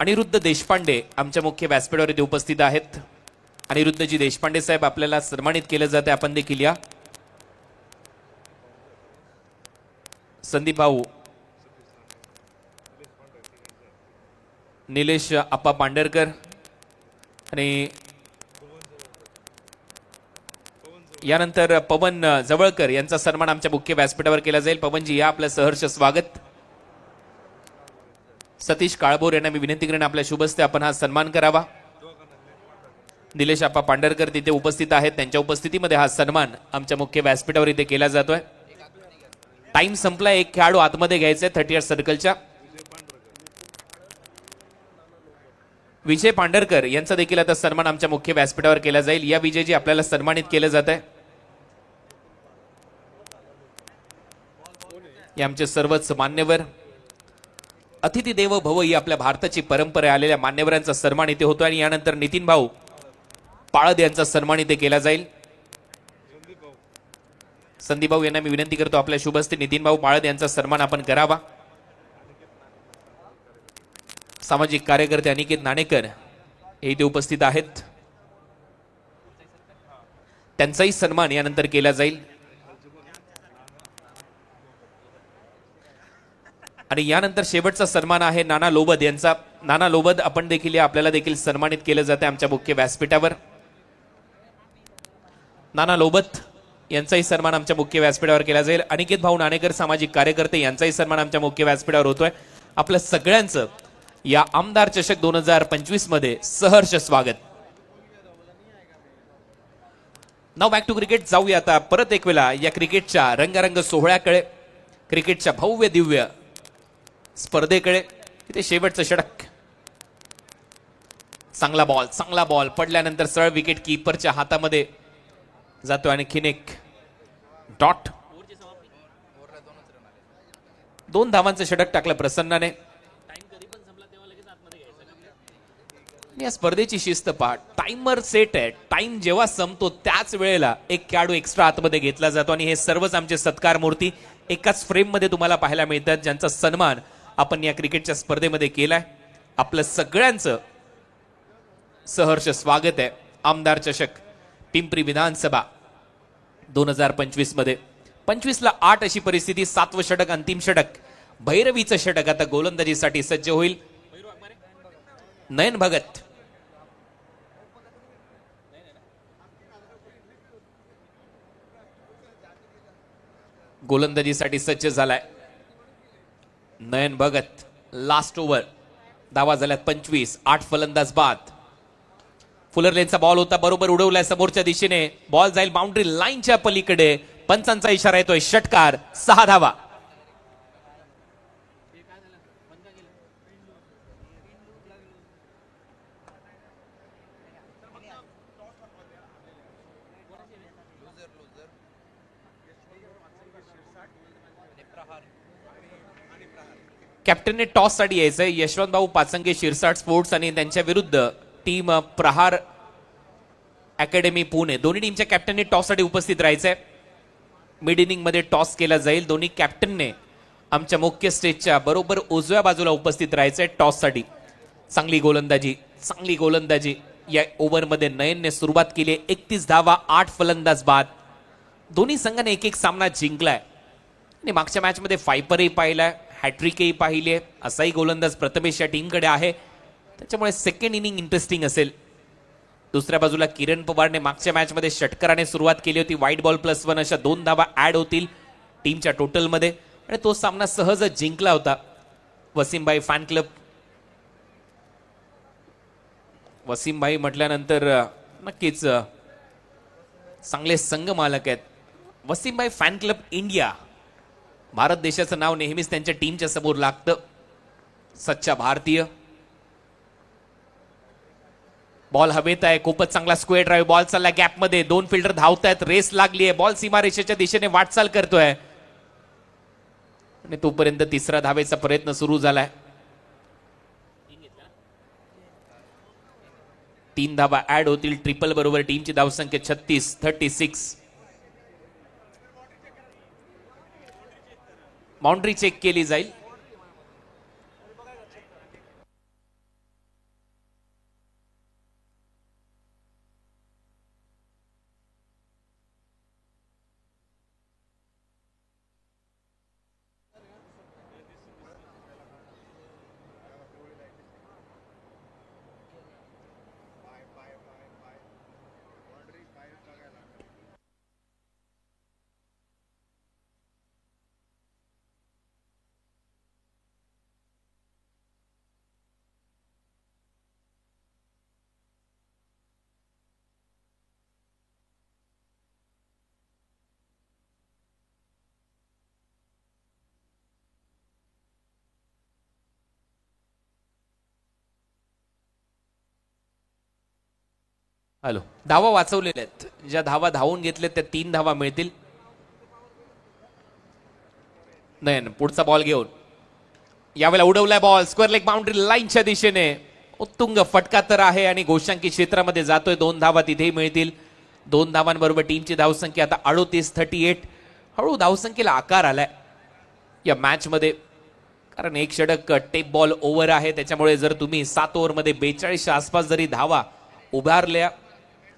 अनिरुद्ध देशपांडे आमच्या मुख्य व्यासपीठावर इथे उपस्थित आहेत. अनिरुद्धजी देशपांडे साहेब आपल्याला सन्मानित केलं जाते, आपण देखील या. संदीप भाऊ, निलेश आप्पा पांढरकर आणि यानंतर पवन जवळकर यांचा सन्मान आमच्या मुख्य व्यासपीठावर केला जाईल. पवनजी या आपलं सहर्ष स्वागत. सतीश काळभोर यांना मी विनंती करेन आपल्या शुभ हस्ते आपण हा सन्मान करावा. निलेश आप्पा पांढरकर तिथे उपस्थित आहेत, त्यांच्या उपस्थितीमध्ये हा सन्मान आमच्या मुख्य व्यासपीठावर इथे केला जातोय. टाइम संपला, एक खेळाडू आतमध्ये घ्यायचंय 30 सर्कलच्या. विजय पांढरकर यांचा देखील आता सन्मान आमच्या मुख्य व्यासपीठावर केला जाईल. या विजयजी आपल्याला सन्मानित केलं जात आहे. हे आमचे सर्वच मान्यवर, अतिथी देव भव ही आपल्या भारताची परंपरा आलेल्या मान्यवरांचा सन्मान इथे होतो आणि यानंतर नितीन भाऊ पाळद यांचा सन्मान इथे केला जाईल. संदीप भाऊ यांना मी विनंती करतो आपल्या शुभ हस्ते नितीन भाऊ पाळद यांचा सन्मान आपण करावा. सामाजिक कार्यकर्ते अनिकेत नाणेकर हे इथे उपस्थित आहेत, त्यांचाही सन्मान यानंतर केला जाईल. आणि यानंतर शेवटचा सन्मान आहे नाना लोबद यांचा. नाना लोबद आपण देखील आपल्याला देखील सन्मानित केलं जाते आमच्या मुख्य व्यासपीठावर. नाना लोबद यांचाही सन्मान आमच्या मुख्य व्यासपीठावर केला जाईल. अनिकेत भाऊ नाणेकर सामाजिक कार्यकर्ते यांचाही सन्मान आमच्या मुख्य व्यासपीठावर होतोय. आपल्या सगळ्यांचं या आमदार चषक 2025 मध्ये सहर्ष स्वागत. नाव बॅक टू क्रिकेट. जाऊया आता परत एक वेळा या क्रिकेटच्या रंगारंग सोहळ्याकडे, क्रिकेटच्या भव्य दिव्य स्पर्धेकडे. इथे शेवटचं षटक, चांगला बॉल पडल्यानंतर सरळ विकेट कीपरच्या हातामध्ये जातो. आणखीन एक डॉट, 2 धावांचं षटक टाकलं प्रसन्नाने. या स्पर्धेची शिस्त पहा, टाइमर सेट आहे. टाइम जेव्हा संपतो त्याच वेळेला एक खेळाडू एक्स्ट्रा आतमध्ये घेतला जातो आणि हे सर्वच आमचे सत्कार मूर्ती एकाच फ्रेम मध्ये तुम्हाला पाहायला मिळतात, ज्यांचा सन्मान आपण या क्रिकेटच्या स्पर्धेमध्ये केलाय. आपलं सगळ्यांचं सहर्ष स्वागत आहे आमदार चषक पिंपरी विधानसभा 2025 मध्ये. 25 ला 8 अशी परिस्थिती. 7वं षटक, अंतिम षटक, भैरवीचं षटक आता गोलंदाजीसाठी सज्ज होईल. नयन भगत गोलंदाजीसाठी सज्ज झालाय. नयन भगत लास्ट ओव्हर, धावा झाल्यात 25, 8 फलंदाज बाद. फुलर लेनचा बॉल होता, बरोबर उडवलाय समोरच्या दिशेने. बॉल जाईल बाउंड्री लाईनच्या पलीकडे. पंचांचा इशारा येतोय, षटकार, 6 धावा. कॅप्टनने टॉस साठी यायचंय. यशवंत भाऊ पाचंगे शिरसाट स्पोर्ट्स आणि त्यांच्या विरुद्ध टीम प्रहार अकॅडमी पुणे, दोन्ही टीमच्या कॅप्टनने टॉस साठी उपस्थित राहायचंय. मिड इनिंग मध्ये टॉस केला जाईल. दोन्ही कॅप्टनने आमच्या मुख्य स्टेजच्या बरोबर उजव्या बाजूला उपस्थित राहायचंय टॉस साठी. चांगली गोलंदाजी या ओव्हरमध्ये नयनने सुरुवात केली. 31 धावा, 8 फलंदाज बाद. दोन्ही संघाने एक सामना जिंकलाय आणि मागच्या मॅच मध्ये फायपरही पाहिलाय, हॅट्रिकही पाहिले. असाही गोलंदाज प्रथमेश या टीमकडे आहे, त्याच्यामुळे सेकंड इनिंग इंटरेस्टिंग असेल. दुसऱ्या बाजूला किरण पवारने मागच्या मॅच मध्ये षटकाराने सुरुवात केली होती. व्हाईट बॉल +1 अशा 2 धावा ऍड होतील टीमच्या टोटल मध्ये आणि तो सामना सहज जिंकला होता. वसीमभाई फॅन क्लब, वसीमभाई म्हटल्यानंतर नक्कीच चांगले संघ मालक आहेत. वसीमभाई फॅन क्लब इंडिया, भारत देशाचं नाव नेहमीच त्यांच्या टीमच्या समोर लागतं. सच्चा भारतीय. बॉल हवेत आहे, खूपच चांगला स्क्वेअर ड्राईव्ह. बॉल चालला गॅप मध्ये, 2 फिल्डर धावतायत, रेस लागली आहे. बॉल सीमारेषेच्या दिशेने वाटचाल करतोय आणि तोपर्यंत 3रा धावेचा प्रयत्न सुरू झालाय. 3 धावा ऍड होतील. ट्रिपल बरोबर टीमची धावसंख्या 36. बाउंड्री चेक केली जाईल. हॅलो, धावा वाचवलेल्या आहेत. ज्या धावा धावून घेतल्या त्या 3 धावा मिळतील. नयन पुढचा बॉल घेऊन यावेळेला उडवलाय बॉल स्क्वेअर लेग बाउंड्री लाईनच्या दिशेने. उत्तुंग फटका तर आहे आणि घोषांकी क्षेत्रामध्ये जातोय. 2 धावा तिथेही मिळतील. 2 धावांबरोबर टीमची धावसंख्या आता 38-38. हळू धावसंख्येला आकार आलाय या मॅच मध्ये, कारण एक षटक टेप बॉल ओव्हर आहे. त्याच्यामुळे जर तुम्ही 7 ओव्हरमध्ये 42च्या आसपास जरी धावा उभारल्या,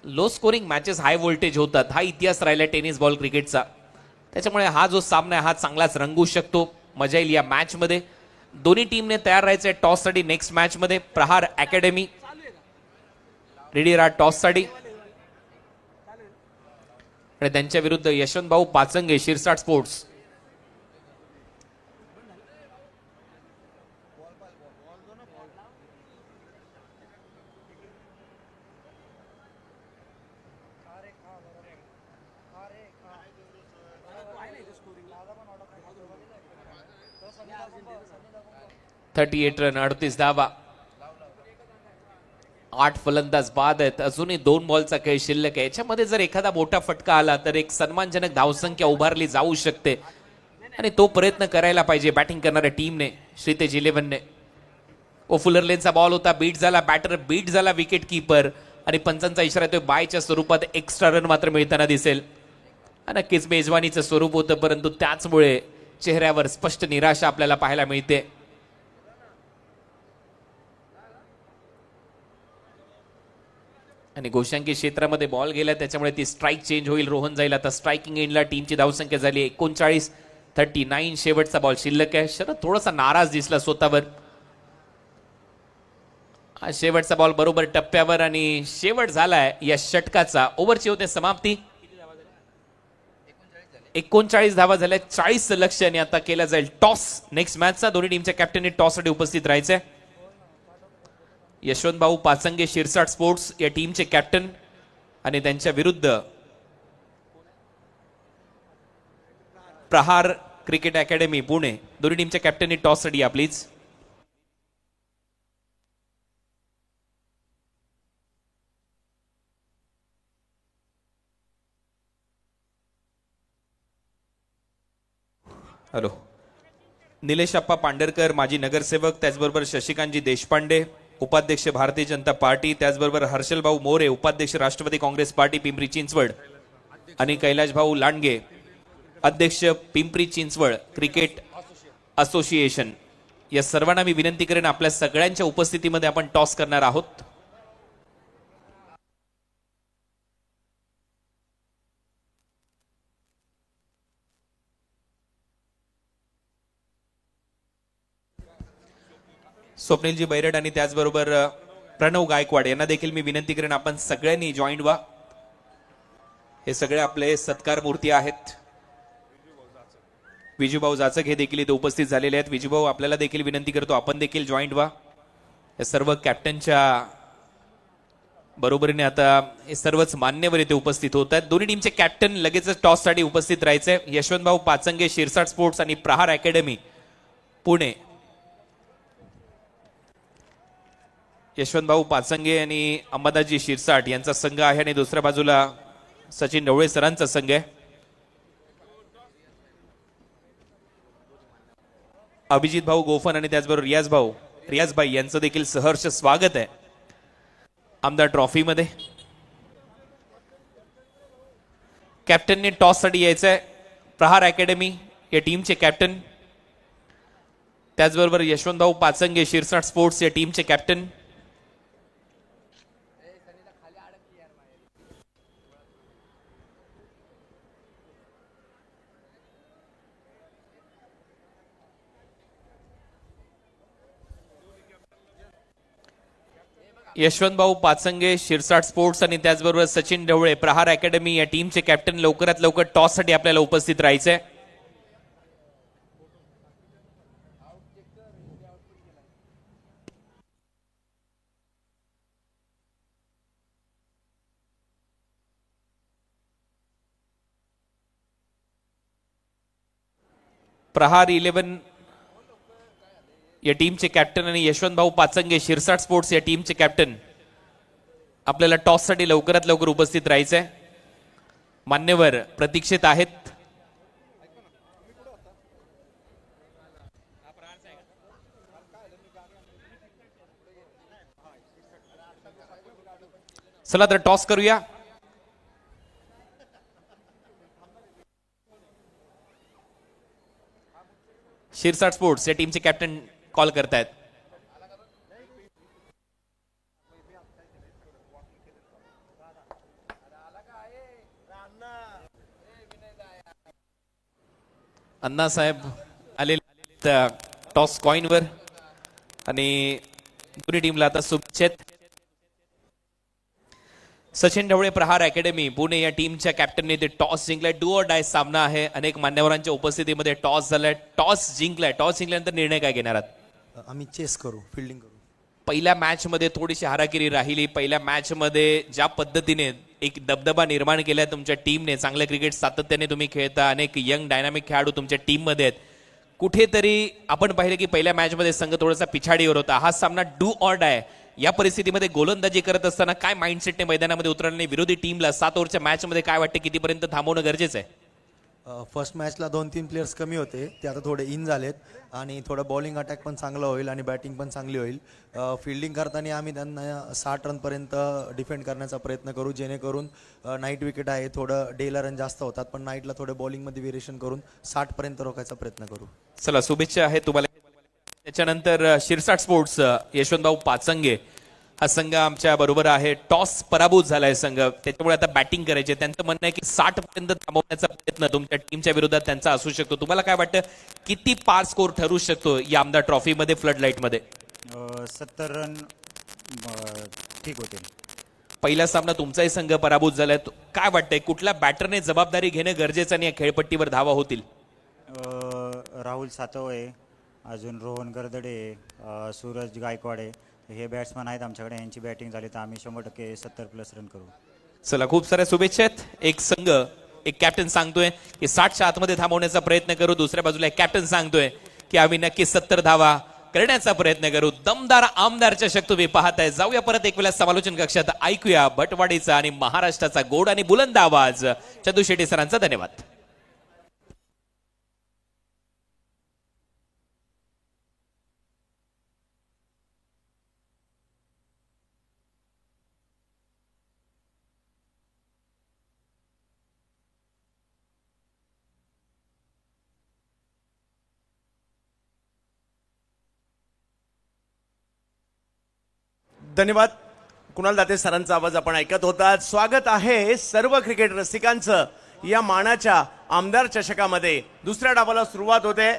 low scoring matches high voltage होतात. हा इतिहास राहिला टेनिस बॉल क्रिकेटचा. त्याच्यामुळे हा जो सामना आहे हा चांगलाच रंगू शकतो. मजा येईल या मॅच मध्ये. दोन्ही टीमने तयार राहायचंय टॉस साठी. नेक्स्ट मॅच मध्ये प्रहार अकॅडमी रेडी राहा टॉस साठी आणि त्यांच्या विरुद्ध यशवंत भाऊ पाचंगे शिरसाट स्पोर्ट्स. .38 रन 38 धावा. 8 फलंदाज बाद आहेत. अजूनही 2 बॉलचा खेळ शिल्लक आहे. याच्यामध्ये जर एखादा मोठा फटका आला तर एक सन्मानजनक धावसंख्या उभारली जाऊ शकते आणि तो प्रयत्न करायला पाहिजे बॅटिंग करणाऱ्या टीमने, श्रीतेज 11ने. फुलर लेनचा बॉल होता, बीट झाला, बॅटर बीट झाला विकेट कीपर आणि पंचांचा इशारा येतोय बायच्या स्वरूपात एक्स्ट्रा रन मात्र मिळताना दिसेल. नक्कीच मेजवानीचं स्वरूप होतं, परंतु त्याचमुळे चेहऱ्यावर स्पष्ट निराशा आपल्याला पाहायला मिळते. आणि घोषांकी क्षेत्रामध्ये बॉल गेला त्याच्यामुळे ती स्ट्राईक चेंज होईल. रोहन जाईल आता स्ट्रायकिंग एंडला. टीमची धावसंख्या झाली 39-39. शेवटचा बॉल शिल्लक आहे. शरद थोडासा नाराज दिसला स्वतःवर. शेवटचा बॉल बरोबर टप्प्यावर आणि शेवट झालाय या षटकाचा. ओव्हरची होते समाप्ती. 39 धावा झाल्या. 40 लक्ष आणि आता केला जाईल टॉस नेक्स्ट मॅचचा. दोन्ही टीमच्या कॅप्टनने टॉस साठी उपस्थित राहायचंय. यशवंत भाऊ पाचंगे शिरसाट स्पोर्ट्स या टीमचे कॅप्टन आणि त्यांच्या विरुद्ध प्रहार क्रिकेट अकॅडमी पुणे. दोन्ही टीमच्या कॅप्टननी टॉस साठी या प्लीज. हॅलो. निलेश अप्पा पांढरकर माजी नगरसेवक, त्याचबरोबर शशिकांतजी देशपांडे उपाध्यक्ष भारतीय जनता पार्टी, त्याचबरोबर हर्षल भाऊ मोरे उपाध्यक्ष राष्ट्रवादी काँग्रेस पार्टी पिंपरी चिंचवड आणि कैलाश भाऊ लांडगे अध्यक्ष पिंपरी चिंचवड क्रिकेट असोसिएशन. या सर्वांना मी विनंती करेन आपल्या सगळ्यांच्या उपस्थितीमध्ये आपण टॉस करणार आहोत. स्वप्नीलजी बैरड आणि त्याचबरोबर प्रणव गायकवाड यांना देखील मी विनंती करेन आपण सगळ्यांनी जॉईंट व्हा. हे सगळे आपले सत्कार मूर्ती आहेत. विजूभाऊ जाचक हे देखील इथे उपस्थित झालेले आहेत. विजूभाऊ आपल्याला देखील विनंती करतो आपण देखील जॉईंट व्हा. हे सर्व कॅप्टनच्या बरोबरीने आता हे सर्वच मान्यवर इथे उपस्थित होत आहेत. दोन्ही टीमचे कॅप्टन लगेचच टॉस साठी उपस्थित राहायचे. यशवंत भाऊ पाचंगे शिरसाट स्पोर्ट्स आणि प्रहार अकॅडमी पुणे. यशवंत भाऊ पाचंगे आणि अंबादासजी शिरसाट यांचा संघ आहे आणि दुसऱ्या बाजूला सचिन ढवळे सरांचा संघ आहे. अभिजित भाऊ गोफन आणि त्याचबरोबर रियाजबाई यांचं देखील सहर्ष स्वागत आहे आमदार ट्रॉफी मध्ये. कॅप्टनने टॉस साठी यायचंय. प्रहार अकॅडमी या टीमचे कॅप्टन, त्याचबरोबर यशवंत भाऊ पाचंगे शिरसाट स्पोर्ट्स या टीमचे कॅप्टन. यशवंत भाऊ पाचंगे शिरसाट स्पोर्ट्स आणि त्याचबरोबर सचिन ढवळे प्रहार अकॅडमी या टीमचे कॅप्टन लवकरात लवकर टॉस साठी आपल्याला उपस्थित राहायचंय. प्रहार 11 या टीमचे कॅप्टन आणि यशवंत भाऊ पाचंगे शिरसाट स्पोर्ट्स या टीमचे कॅप्टन आपल्याला टॉस साठी लवकरात लवकर उपस्थित राहायचंय. मान्यवर प्रतीक्षित आहेत. चला तर टॉस करूया. शिरसाट स्पोर्ट्स या टीमचे कॅप्टन कॉल करतायत. अण्णासाहेब आलेले टॉस कॉइनवर आणि दोन्ही टीमला आता शुभेच्छा. सचिन ढवळे प्रहार अकॅडमी पुणे या टीमच्या कॅप्टनने ते टॉस जिंकलाय. डू ऑर डाय सामना आहे. अनेक मान्यवरांच्या उपस्थितीमध्ये टॉस झालाय. टॉस जिंकल्यानंतर निर्णय काय घेणार आहात? आम्ही चेस करू, फिल्डिंग करू. पहिल्या मॅच मध्ये थोडीशी हाराकिरी राहिली. पहिल्या मॅच मध्ये ज्या पद्धतीने एक दबदबा निर्माण केलाय तुमच्या टीमने, चांगलं क्रिकेट सातत्याने तुम्ही खेळता, अनेक यंग डायनामिक खेळाडू तुमच्या टीम मध्ये आहेत. कुठेतरी आपण पाहिलं की पहिल्या मॅच मध्ये संघ थोडासा पिछाडीवर होता. हा सामना डू ऑर डाय या परिस्थितीमध्ये गोलंदाजी करत असताना काय माइंडसेटने मैदानामध्ये उतरल्याने विरोधी टीमला 7 ओव्हरच्या मॅच मध्ये काय वाटतं, कितीपर्यंत थांबवणं गरजेचं आहे? फर्स्ट मॅचला 2-3 प्लेयर्स कमी होते, ते आता थोडे इन झालेत आणि थोडं बॉलिंग अटॅक पण चांगलं होईल आणि बॅटिंग पण चांगली होईल. फिल्डिंग करताना आम्ही त्यांना 60 रनपर्यंत डिफेंड करण्याचा प्रयत्न करू, जेणेकरून नाईट विकेट आहे, थोडं डेला रन जास्त होतात, पण नाईटला थोडं बॉलिंगमध्ये व्हेरिएशन करून 60 पर्यंत रोखायचा प्रयत्न करू. चला शुभेच्छा आहे तुम्हाला. त्याच्यानंतर शिरसाट स्पोर्ट्स यशवंतभाऊ पाचंगे हा संघ आमच्या बरोबर आहे. टॉस पराभूत झालाय संघ, त्याच्यामुळे आता बॅटिंग करायचे. त्यांचं म्हणणं आहे की 60 पर्यंत थांबवण्याचा प्रयत्न तुमच्या टीमच्या विरोधात त्यांचा असू शकतो. तुम्हाला काय वाटतं, किती पार स्कोर ठरू शकतो या आमदार ट्रॉफी मध्ये, फ्लड लाईट मध्ये? 70 रन ठीक होते. पहिला सामना तुमचाही संघ पराभूत झालाय. काय वाटतंय, कुठल्या बॅटरने जबाबदारी घेणं गरजेचं आणि या खेळपट्टीवर धावा होतील? राहुल सातवळे, अजून रोहन गरदडे, सूरज गायकवाडे हे बॅट्समन आहेत आमच्याकडे. यांची बॅटिंग झाली तर आम्ही 100% 70+ रन करू. चला खूप साऱ्या शुभेच्छा आहेत. एक संघ, एक कॅप्टन सांगतोय की 60च्या आतमध्ये थांबवण्याचा प्रयत्न करू. दुसऱ्या बाजूला एक कॅप्टन सांगतोय की आम्ही नक्की 70 धावा करण्याचा प्रयत्न करू. दमदार आमदार चषक तुम्ही पाहताय. जाऊया परत एक वेळा समालोचन कक्षात, ऐकूया भटवाडीचा आणि महाराष्ट्राचा गोड आणि बुलंद आवाज. चंदू शेट्टी सरांचा धन्यवाद. धन्यवाद. कुणाल दाते सरांचा आवाज आपण ऐकत होता. स्वागत आहे सर्व क्रिकेट रसिकांचं या मानाच्या आमदार चषकामध्ये. दुसऱ्या डावाला सुरुवात होते.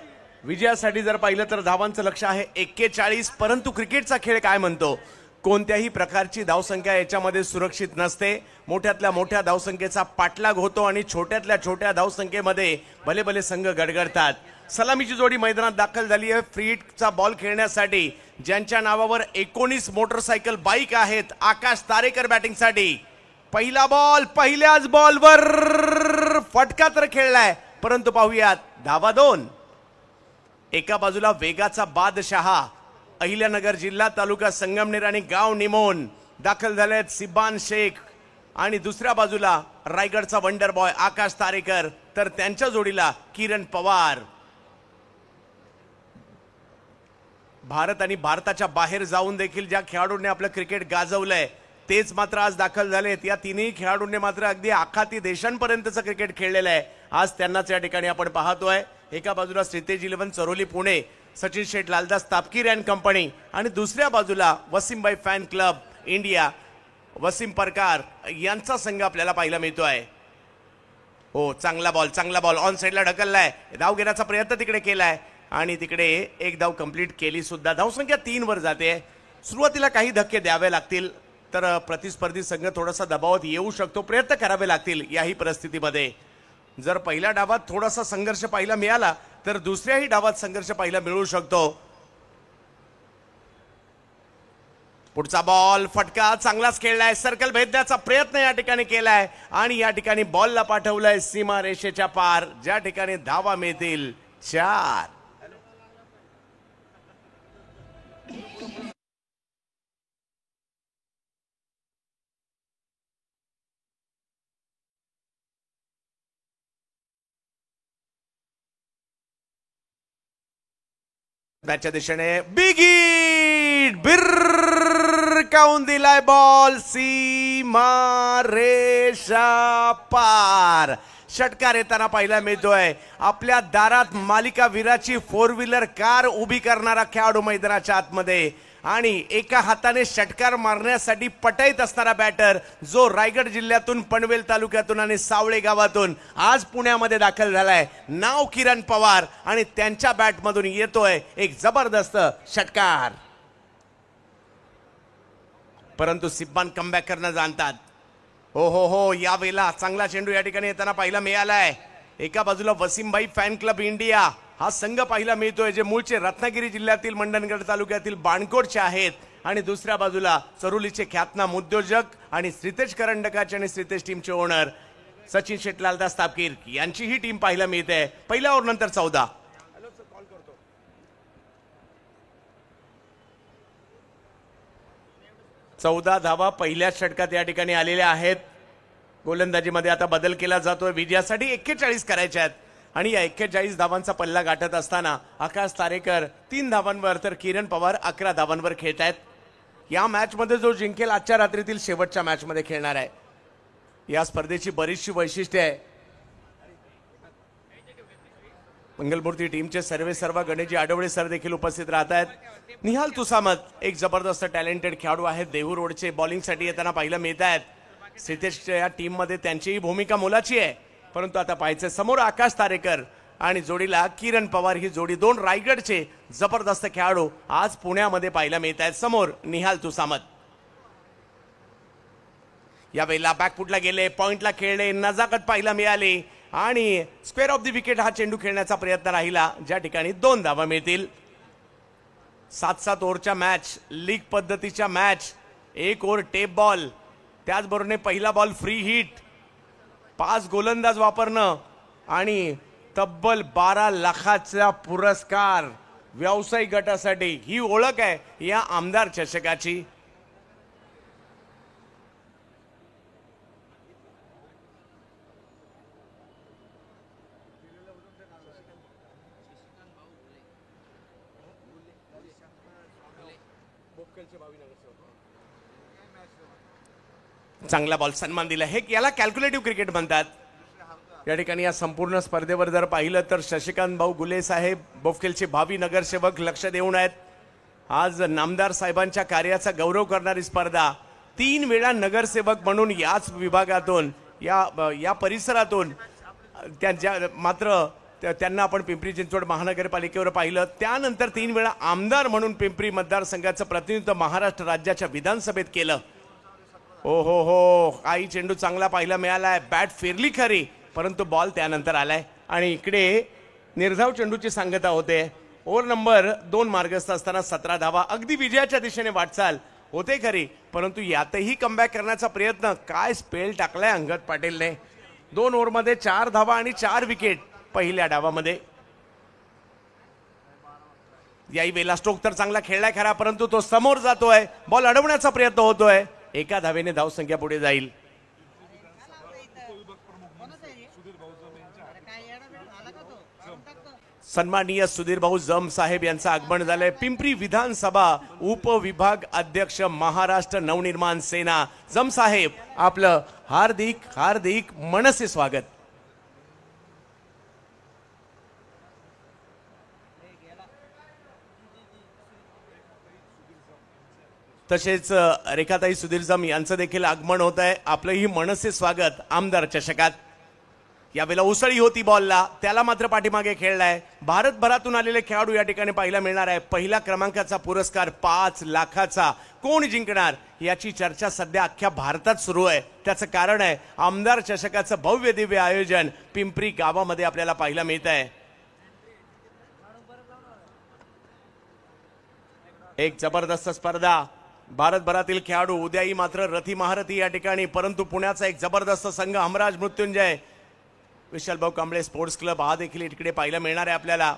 विजयासाठी जर पाहिलं तर धावांचं लक्ष आहे 41, परंतु क्रिकेटचा खेळ काय म्हणतो, कोणत्याही प्रकारची धावसंख्या याच्यामध्ये सुरक्षित नसते. मोठ्यातल्या मोठ्या धावसंख्येचा पाठलाग होतो आणि छोट्यातल्या छोट्या धावसंख्येमध्ये भले भले संघ गडगडतात. सलामीची जोडी मैदानात दाखल झाली आहे फ्री हिटचा बॉल खेळण्यासाठी. ज्यांच्या नावावर 19 मोटरसायकल बाईक आहेत, आकाश तारेकर बॅटिंगसाठी. पहिला बॉल, पहिल्याच बॉलवर फटका तर खेळलाय, परंतु पाहूयात धावा 2. एका बाजूला वेगाचा बादशहा अहिल्यानगर जिल्हा तालुका संगमनेर आणि गाव निमोन दाखल झालेत सिब्बान शेख, आणि दुसऱ्या बाजूला रायगडचा वंडर बॉय आकाश तारेकर, तर त्यांच्या जोडीला किरण पवार. भारत आणि भारताच्या बाहेर जाऊन देखील ज्या खेळाडूंनी आपलं क्रिकेट गाजवलंय तेच मात्र आज दाखल झालेत. या तिन्ही खेळाडूंनी मात्र अगदी आखाती देशांपर्यंतचं क्रिकेट खेळलेलं आहे. आज त्यांनाच या ठिकाणी आपण पाहतोय. एका बाजूला श्रीतेज 11 चरोली पुणे, सचिन शेठ लालदास तापकीर अँड कंपनी, आणि दुसऱ्या बाजूला वसीमबाई फॅन क्लब इंडिया, वसीम परकार यांचा संघ आपल्याला पाहायला मिळतोय. हो, चांगला बॉल ऑन साईडला ढकललाय. धाव घेण्याचा प्रयत्न तिकडे केलाय आणि तिकडे एक धाव कंप्लीट केली सुद्धा. धावसंख्या 3 वर जाते. सुरुवातीला काही धक्के द्यावे लागतील, तर प्रतिस्पर्धी संघ थोडासा दबावात येऊ शकतो. प्रयत्न करावे लागतील याही परिस्थितीमध्ये. जर पहिल्या डावात थोडासा संघर्ष पाहायला मिळाला तर दुसऱ्याही डावात संघर्ष पाहायला मिळू शकतो. पुढचा बॉल, फटका चांगलाच खेळलाय. सर्कल भेदण्याचा प्रयत्न या ठिकाणी केलाय आणि या ठिकाणी बॉलला पाठवलाय सीमा रेषेच्या पार, ज्या ठिकाणी धावा मिळतील 4. मॅचच्या दिशेने बिग हिट, बिरकावे टपकावून दिलाय बॉल सीमा रेषा पार. षटकार येताना पाहायला मिळतोय. आपल्या दारात मालिका वीराची 4 व्हीलर कार उभी करणारा खेळाडू मैदानाच्या आतमध्ये आणि एका हाताने षटकार मारण्यासाठी पटाईत असणारा बॅटर जो रायगड जिल्ह्यातून पनवेल तालुक्यातून आणि सावळे गावातून आज पुण्यामध्ये दाखल झालाय. नाव किरण पवार आणि त्यांच्या बॅटमधून येतोय एक जबरदस्त षटकार. परंतु सिब्बान कमबॅक करणं जाणतात. हो हो हो, या वेळेला चांगला चेंडू या ठिकाणी येताना पाहायला मिळालाय. एका बाजूला वसीमभाई फॅन क्लब इंडिया हा संघ पाहायला मिळतोय जे मूळचे रत्नागिरी जिल्ह्यातील मंडणगड तालुक्यातील बाणकोटचे आहेत आणि दुसऱ्या बाजूला चरुलीचे ख्यातनाम उद्योजक आणि श्रीतेज करंडकाचे आणि श्रीतेज टीमचे ओनर सचिन शेट लालदास तापकीर यांची ही टीम पाहायला मिळते. पहिल्या ओव्हर नंतर 14. 14 धावा पहिल्या षटकात या ठिकाणी आलेल्या आहेत. गोलंदाजीमध्ये आता बदल केला जातोय. विजयासाठी 41 करायचे आहेत आणि या 41 धावांचा पल्ला गाठत असताना आकाश तारेकर 3 धावांवर तर किरण पवार 11 धावांवर खेळत आहेत. या मॅच मध्ये जो जिंकेल आजच्या रात्रीतील शेवटच्या मॅच मध्ये खेळणार आहे. या स्पर्धेची बरीचशी वैशिष्ट्ये आहे. मंगलमूर्ती टीमचे सर्व गणेशजी आडवळे सर देखील उपस्थित राहत आहेत. निहाल तुसामत एक जबरदस्त टॅलेंटेड खेळाडू आहेत. देहू रोडचे बॉलिंगसाठी येताना पाहायला मिळत आहेत. श्रीतेजच्या या टीम मध्ये त्यांचीही भूमिका मोलाची आहे. परंतु आता पाहायचं समोर आकाश तारेकर आणि जोडीला किरण पवार ही जोडी 2 रायगडचे जबरदस्त खेळाडू आज पुण्यामध्ये पाहायला मिळत आहेत. समोर निहाल तुसामत यावेळेला बॅकफुटला गेले. पॉइंटला खेळले. नजाकत पाहायला मिळाली आणि स्क्वेअर ऑफ द विकेट हा चेंडू खेळण्याचा प्रयत्न राहिला ज्या ठिकाणी 2 धावा मिळतील. 7-7 ओव्हरच्या मॅच, लीग पद्धतीच्या मॅच, 1 ओव्हर टेप बॉल, त्याचबरोबर पहिला बॉल फ्री हिट, 5 गोलंदाज वापरणं आणि तब्बल 12 लाखाचा पुरस्कार व्यावसायिक गटासाठी. ही ओळख आहे या आमदार चषकाची. चांगला बॉल, सन्मान दिला. हे याला कॅल्क्युलेटिव्ह क्रिकेट म्हणतात. या ठिकाणी या संपूर्ण स्पर्धेवर जर पाहिलं तर शशिकांत भाऊ गुले साहेब बोफखेलचे भावी नगरसेवक लक्ष देऊन आहेत. आज नामदार साहेबांच्या कार्याचा गौरव करणारी स्पर्धा. 3 वेळा नगरसेवक म्हणून याच विभागातून या परिसरातून मात्र त्यांना आपण पिंपरी चिंचवड महानगरपालिकेवर पाहिलं. त्यानंतर 3 वेळा आमदार म्हणून पिंपरी मतदारसंघाचं प्रतिनिधित्व महाराष्ट्र राज्याच्या विधानसभेत केलं. हो हो हो, काही चेंडू चांगला पाहायला मिळालाय. बॅट फिरली खरी परंतु बॉल त्यानंतर आलाय आणि इकडे निर्धाव चेंडूची सांगता होते. ओव्हर नंबर 2 मार्गस्थ असताना 17 धावा. अगदी विजयाच्या दिशेने वाटचाल होते खरी परंतु यातही कमबॅक करण्याचा प्रयत्न. काय स्पेल टाकलाय अंगद पाटीलने. 2 ओव्हरमध्ये 4 धावा आणि 4 विकेट पहिल्या डावामध्ये. याही वेळेला स्ट्रोक तर चांगला खेळलाय खरा परंतु तो समोर जातोय. बॉल अडवण्याचा प्रयत्न होतोय. 1 धावेने धावसंख्या पुढे जाईल. सन्माननीय सुधीर भाऊ जम साहेब यांचं आगमन झालंय. पिंपरी विधानसभा उपविभाग अध्यक्ष महाराष्ट्र नवनिर्माण सेना जम साहेब, आपलं हार्दिक हार्दिक मनसे स्वागत. तसेच रेखाताई सुधीर जम यांचं देखील आगमन होत आहे. आपलंही मनसे स्वागत आमदार चषकात. यावेळेला उसळी होती बॉलला, त्याला मात्र पाठीमागे खेळलाय. भारतभरातून आलेले खेळाडू या ठिकाणी पाहायला मिळणार आहे. पहिल्या क्रमांकाचा पुरस्कार 5 लाखाचा कोण जिंकणार याची चर्चा सध्या अख्ख्या भारतात सुरू आहे. त्याचं कारण आहे आमदार चषकाचं भव्य दिव्य आयोजन पिंपरी गावामध्ये आपल्याला पाहायला मिळत आहे. एक जबरदस्त स्पर्धा. भारतभरातील खेळाडू उद्याही मात्र रथी महारथी या ठिकाणी. परंतु पुण्याचा एक जबरदस्त संघ हमराज मृत्युंजय विशालभाऊ कांबळे स्पोर्ट्स क्लब हा देखील इकडे पाहायला मिळणार आहे आपल्याला.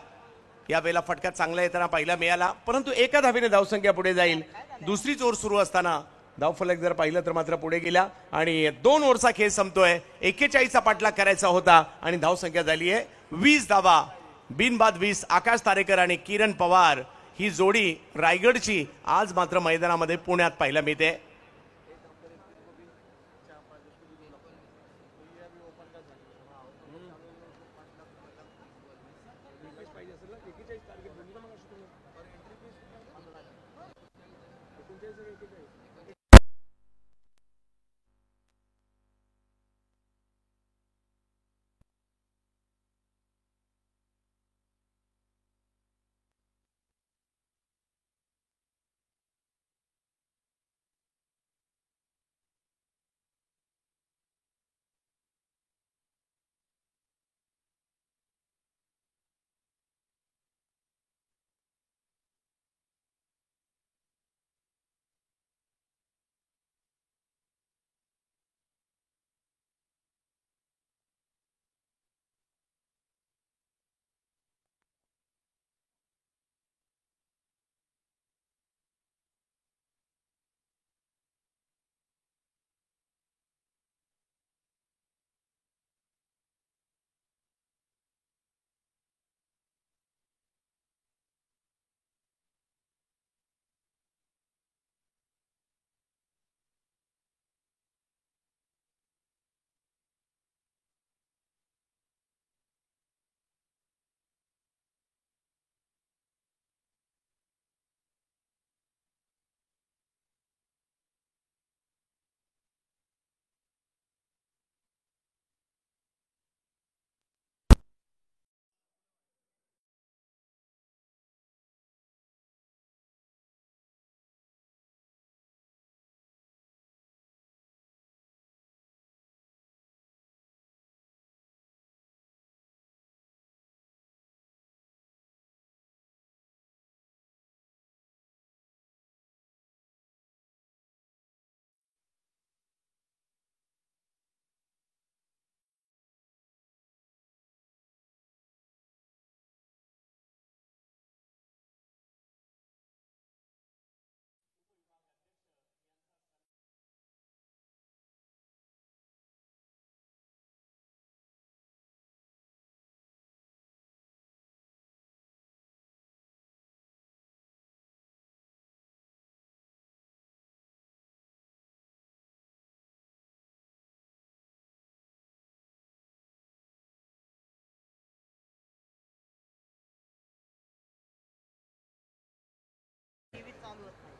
यावेळेला फटका चांगला येताना पाहायला मिळाला परंतु 1 धावेने धावसंख्या पुढे जाईल. दुसरीच ओव्हर सुरू असताना धावफलक जर पाहिलं तर मात्र पुढे गेला आणि 2 ओव्हरचा खेळ संपतोय. 41चा पाठलाग करायचा होता आणि धावसंख्या झाली आहे 20 धावा. बिनबाद 20. आकाश तारेकर आणि किरण पवार ही जोडी रायगडची आज मात्र मैदानामध्ये पुण्यात पाहायला मिळते.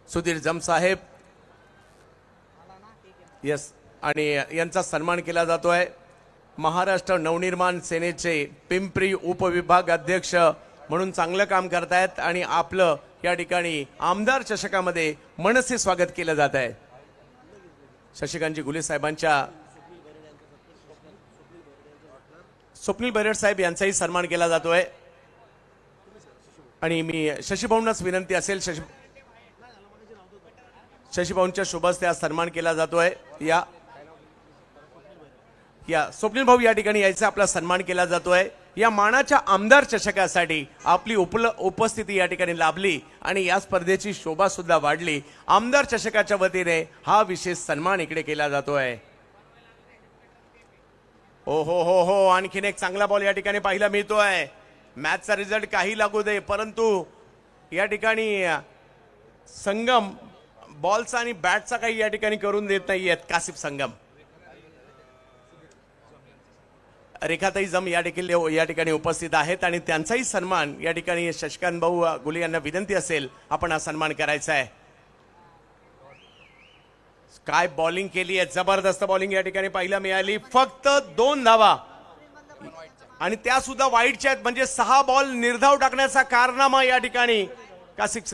सुधीर जमसाहेब यस आणि यांचा सन्मान केला जातोय. महाराष्ट्र नवनिर्माण सेनेचे पिंपरी उपविभाग अध्यक्ष म्हणून चांगलं काम करतायत आणि आपलं या ठिकाणी आमदार चषकामध्ये मनसे स्वागत केलं जात आहे. शशिकांतजी गुले साहेबांच्या स्वप्नील बैरड साहेब यांचाही सन्मान केला जातोय आणि मी शशीभाऊंनाच विनंती असेल शशीभाऊंच्या शुभ हस्ते आज सन्मान केला जातोय. या स्वप्नील भाऊ या ठिकाणी यायचा आपला सन्मान केला जातोय. या मानाच्या आमदार चषकासाठी आपली उपस्थिती या ठिकाणी लाभली आणि या स्पर्धेची शोभा सुद्धा वाढली. आमदार चषकाच्या वतीने हा विशेष सन्मान इकडे केला जातोय. हो हो हो हो आणखीन एक चांगला बॉल या ठिकाणी पाहायला मिळतोय. मॅचचा रिझल्ट काही लागू दे परंतु या ठिकाणी संगम बॉलचा आणि बॅटचा काही या ठिकाणी करून देत नाहीयेत. कासिफ संगम रेखाताई जम या ठिकाणी उपस्थित आहेत आणि त्यांचाही सन्मान या ठिकाणी शशिकांत भाऊ गुले यांना विनंती असेल आपण हा सन्मान करायचा आहे. काय बॉलिंग केली आहे, जबरदस्त बॉलिंग या ठिकाणी पाहायला मिळाली. फक्त 2 धावा आणि त्या सुद्धा वाईटच्या आहेत म्हणजे 6 बॉल निर्धाव टाकण्याचा कारनामा या ठिकाणी कासिफ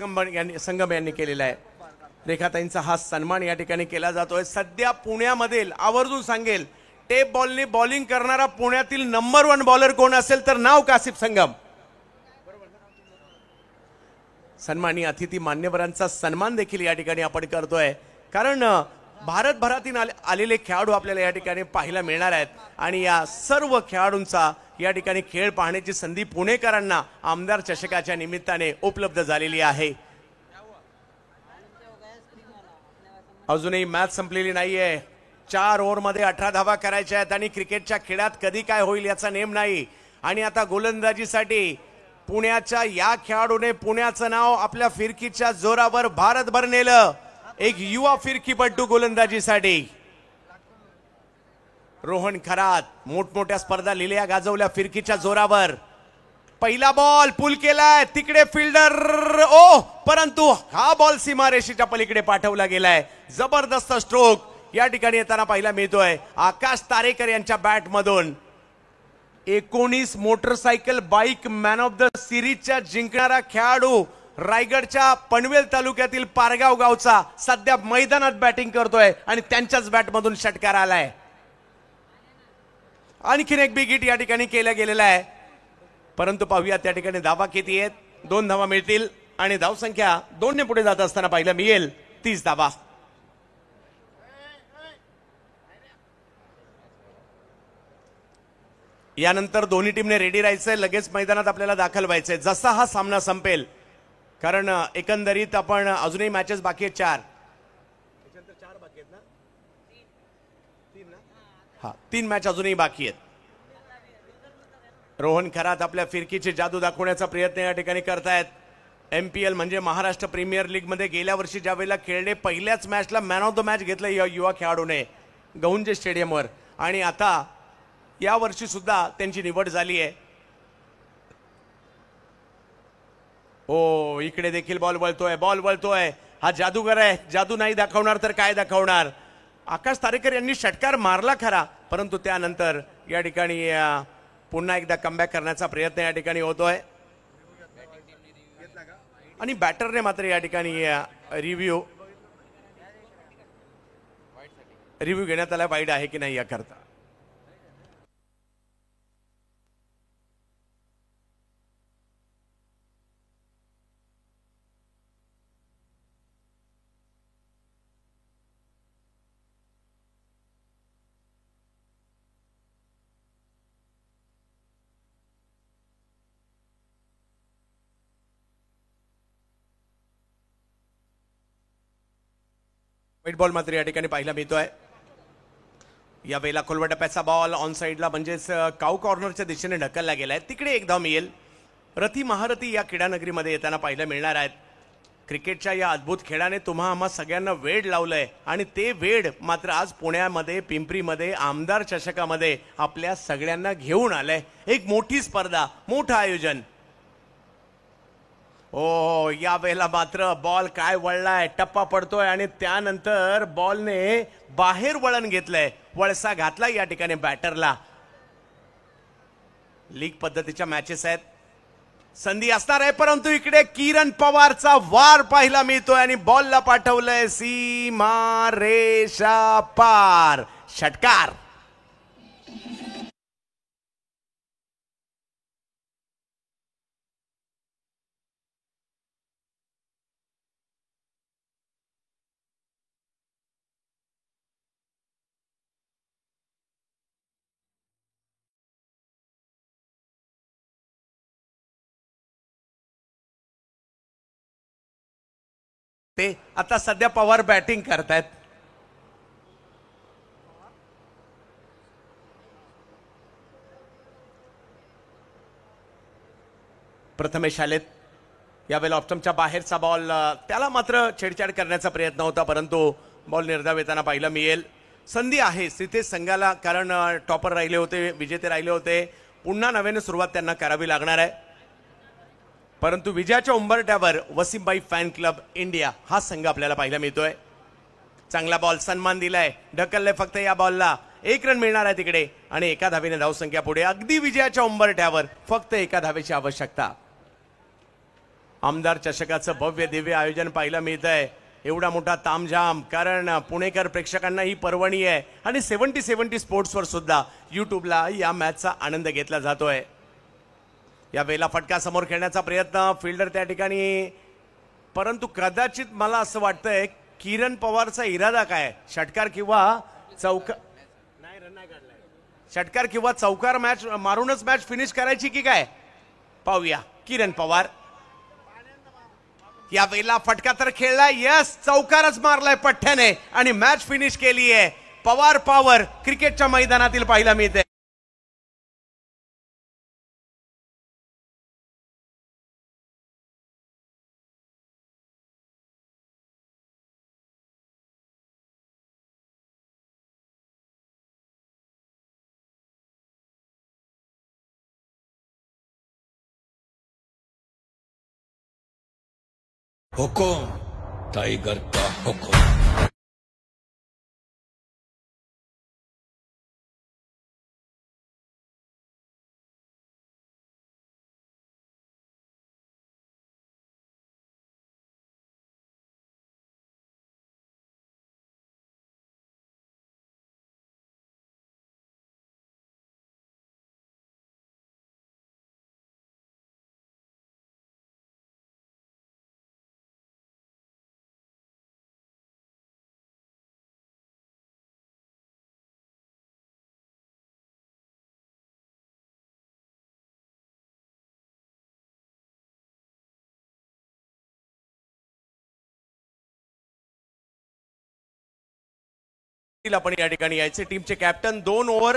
संगम यांनी केलेला आहे. रेखाताईंचा हा सन्मान या ठिकाणी केला जातोय. सध्या पुण्यामधील आवर्जून सांगेल टेप बॉलने बॉलिंग करणारा पुण्यातील नंबर 1 बॉलर कोण असेल तर नाव कासिफ संगम. सन्मानी अतिथी मान्यवरांचा सन्मान देखील या ठिकाणी आपण करतोय कारण भारतभरातील आलेले खेळाडू आपल्याला या ठिकाणी पाहायला मिळणार आहेत आणि या सर्व खेळाडूंचा या ठिकाणी खेळ पाहण्याची संधी पुणेकरांना आमदार चषकाच्या निमित्ताने उपलब्ध झालेली आहे. अजूनही मॅच संपलेली नाहीये. 4 ओव्हरमध्ये 18 धावा करायच्या आहेत आणि क्रिकेटच्या खेळात कधी काय होईल याचा नेम नाही. आणि आता गोलंदाजीसाठी पुण्याच्या या खेळाडूने पुण्याचं नाव आपल्या फिरकीच्या जोरावर भारतभर नेलं. एक युवा फिरकीपटू गोलंदाजीसाठी रोहन खरात मोठमोठ्या स्पर्धा लिहिल्या गाजवल्या फिरकीच्या जोरावर. पहिला बॉल पुल केलाय तिकडे फिल्डर परंतु हा बॉल सीमारेषेच्या पलीकडे पाठवला गेलाय. जबरदस्त स्ट्रोक या ठिकाणी येताना पाहायला मिळतोय आकाश तारेकर यांच्या बॅट मधून. 19 motorcycle bike man of the सिरीजच्या जिंकणारा खेळाडू रायगडच्या पनवेल तालुक्यातील पारगाव गावचा सध्या मैदानात बॅटिंग करतोय आणि त्यांच्याच बॅट मधून षटकार आलाय. आणखीन एक बिग हिट या ठिकाणी केला गेलेला आहे. परंतु पाहूया त्या ठिकाणी धावा किती आहेत. 2 धावा मिळतील आणि धावसंख्या 2 ने पुढे जात असताना पाहायला मिळेल 30 धावा. यानंतर दोन्ही टीमने रेडी राहायचंय. लगेच मैदानात आपल्याला दाखल व्हायचंय जसा हा सामना संपेल. कारण एकंदरीत आपण अजूनही मॅचेस बाकी आहेत 4. हा 3 मॅच अजूनही बाकी आहेत. रोहन खरात आपल्या फिरकीची जादू दाखवण्याचा प्रयत्न या ठिकाणी करतायत. MPL म्हणजे महाराष्ट्र प्रीमियर लीग मध्ये गेल्या वर्षी ज्या वेळेला खेळले पहिल्याच मॅचला मॅन ऑफ द मॅच घेतलं या युवा खेळाडूने गहुंजे स्टेडियमवर आणि आता या वर्षी सुद्धा त्यांची निवड झाली आहे. इकडे देखील बॉल वळतोय. हा जादूगर आहे. जादू नाही दाखवणार तर काय दाखवणार. आकाश तारेकर यांनी षटकार मारला खरा परंतु त्यानंतर या ठिकाणी पुन्हा एकदा कमबॅक करण्याचा प्रयत्न या ठिकाणी होतोय आणि बॅटरने मात्र या ठिकाणी रिव्ह्यू घेण्यात आला वाईड आहे की नाही याकरता. व्हाईट बॉल मात्र या ठिकाणी पाहायला मिळतोय. या वेळेला खोलवा टप्प्याचा बॉल ऑन साइडला म्हणजेच काऊ कॉर्नरच्या दिशेने ढकलला गेलाय. तिकडे एक धाव मिळेल. रथी महारथी या क्रीडानगरीमध्ये येताना पाहायला मिळणार आहेत. क्रिकेटच्या या अद्भुत खेळाने तुम्हा आम्हा सगळ्यांना वेड लावलंय आणि ते वेड मात्र आज पुण्यामध्ये पिंपरीमध्ये आमदार चषकामध्ये आपल्या सगळ्यांना घेऊन आलंय. एक मोठी स्पर्धा मोठं आयोजन. या वेळेला मात्र बॉल काय वळलाय टप्पा पडतोय आणि त्यानंतर बॉलने बाहेर वळण घेतलंय. वळसा घातला या ठिकाणी बॅटरला. लीग पद्धतीच्या मॅचेस आहेत. संधी असणार आहे परंतु इकडे किरण पवारचा वार पाहायला मिळतोय आणि बॉलला पाठवलंय सीमा रेषा पार. षटकार. ते आता सध्या पवार बॅटिंग करतायत. प्रथमेश आलेत. यावेळेला ऑप्टमच्या बाहेरचा बॉल त्याला मात्र छेडछाड करण्याचा प्रयत्न होता परंतु बॉल निर्धाव येताना पाहायला मिळेल. संधी आहे सिद्धेश संघाला कारण टॉपर राहिले होते विजेते राहिले होते. पुन्हा नव्याने सुरुवात त्यांना करावी लागणार आहे. परंतु विजयाच्या उंबरठ्यावर वसीमबाई फॅन क्लब इंडिया हा संघ आपल्याला पाहायला मिळतोय. चांगला बॉल सन्मान दिलाय. ढकलले फक्त या बॉलला. 1 रन मिळणार आहे तिकडे आणि एका धावेने धावसंख्या पुढे. अगदी विजयाच्या उंबरठ्यावर फक्त एका धावेची आवश्यकता. आमदार चषकाचं भव्य दिव्य आयोजन पाहायला मिळतंय. एवढा मोठा तामझाम कारण पुणेकर प्रेक्षकांना ही पर्वणी आहे आणि 70 स्पोर्ट्सवर सुद्धा युट्यूबला या मॅचचा आनंद घेतला जातोय. या वेळेला फटका समोर खेळण्याचा प्रयत्न फिल्डर त्या ठिकाणी परंतु कदाचित मला असं वाटतंय किरण पवारचा इरादा काय षटकार किंवा चौकार मॅच मारूनच मॅच फिनिश करायची की काय पाहूया. किरण पवार या वेळेला फटका तर खेळलाय. यस चौकारच मारलाय पठ्ठ्याने आणि मॅच फिनिश केली आहे. पवार पॉवर क्रिकेटच्या मैदानातील पाहायला मिळते. हुकुम टाइगर का हुकुम। आपण या ठिकाणी यायचे टीमचे कॅप्टन 2 ओव्हर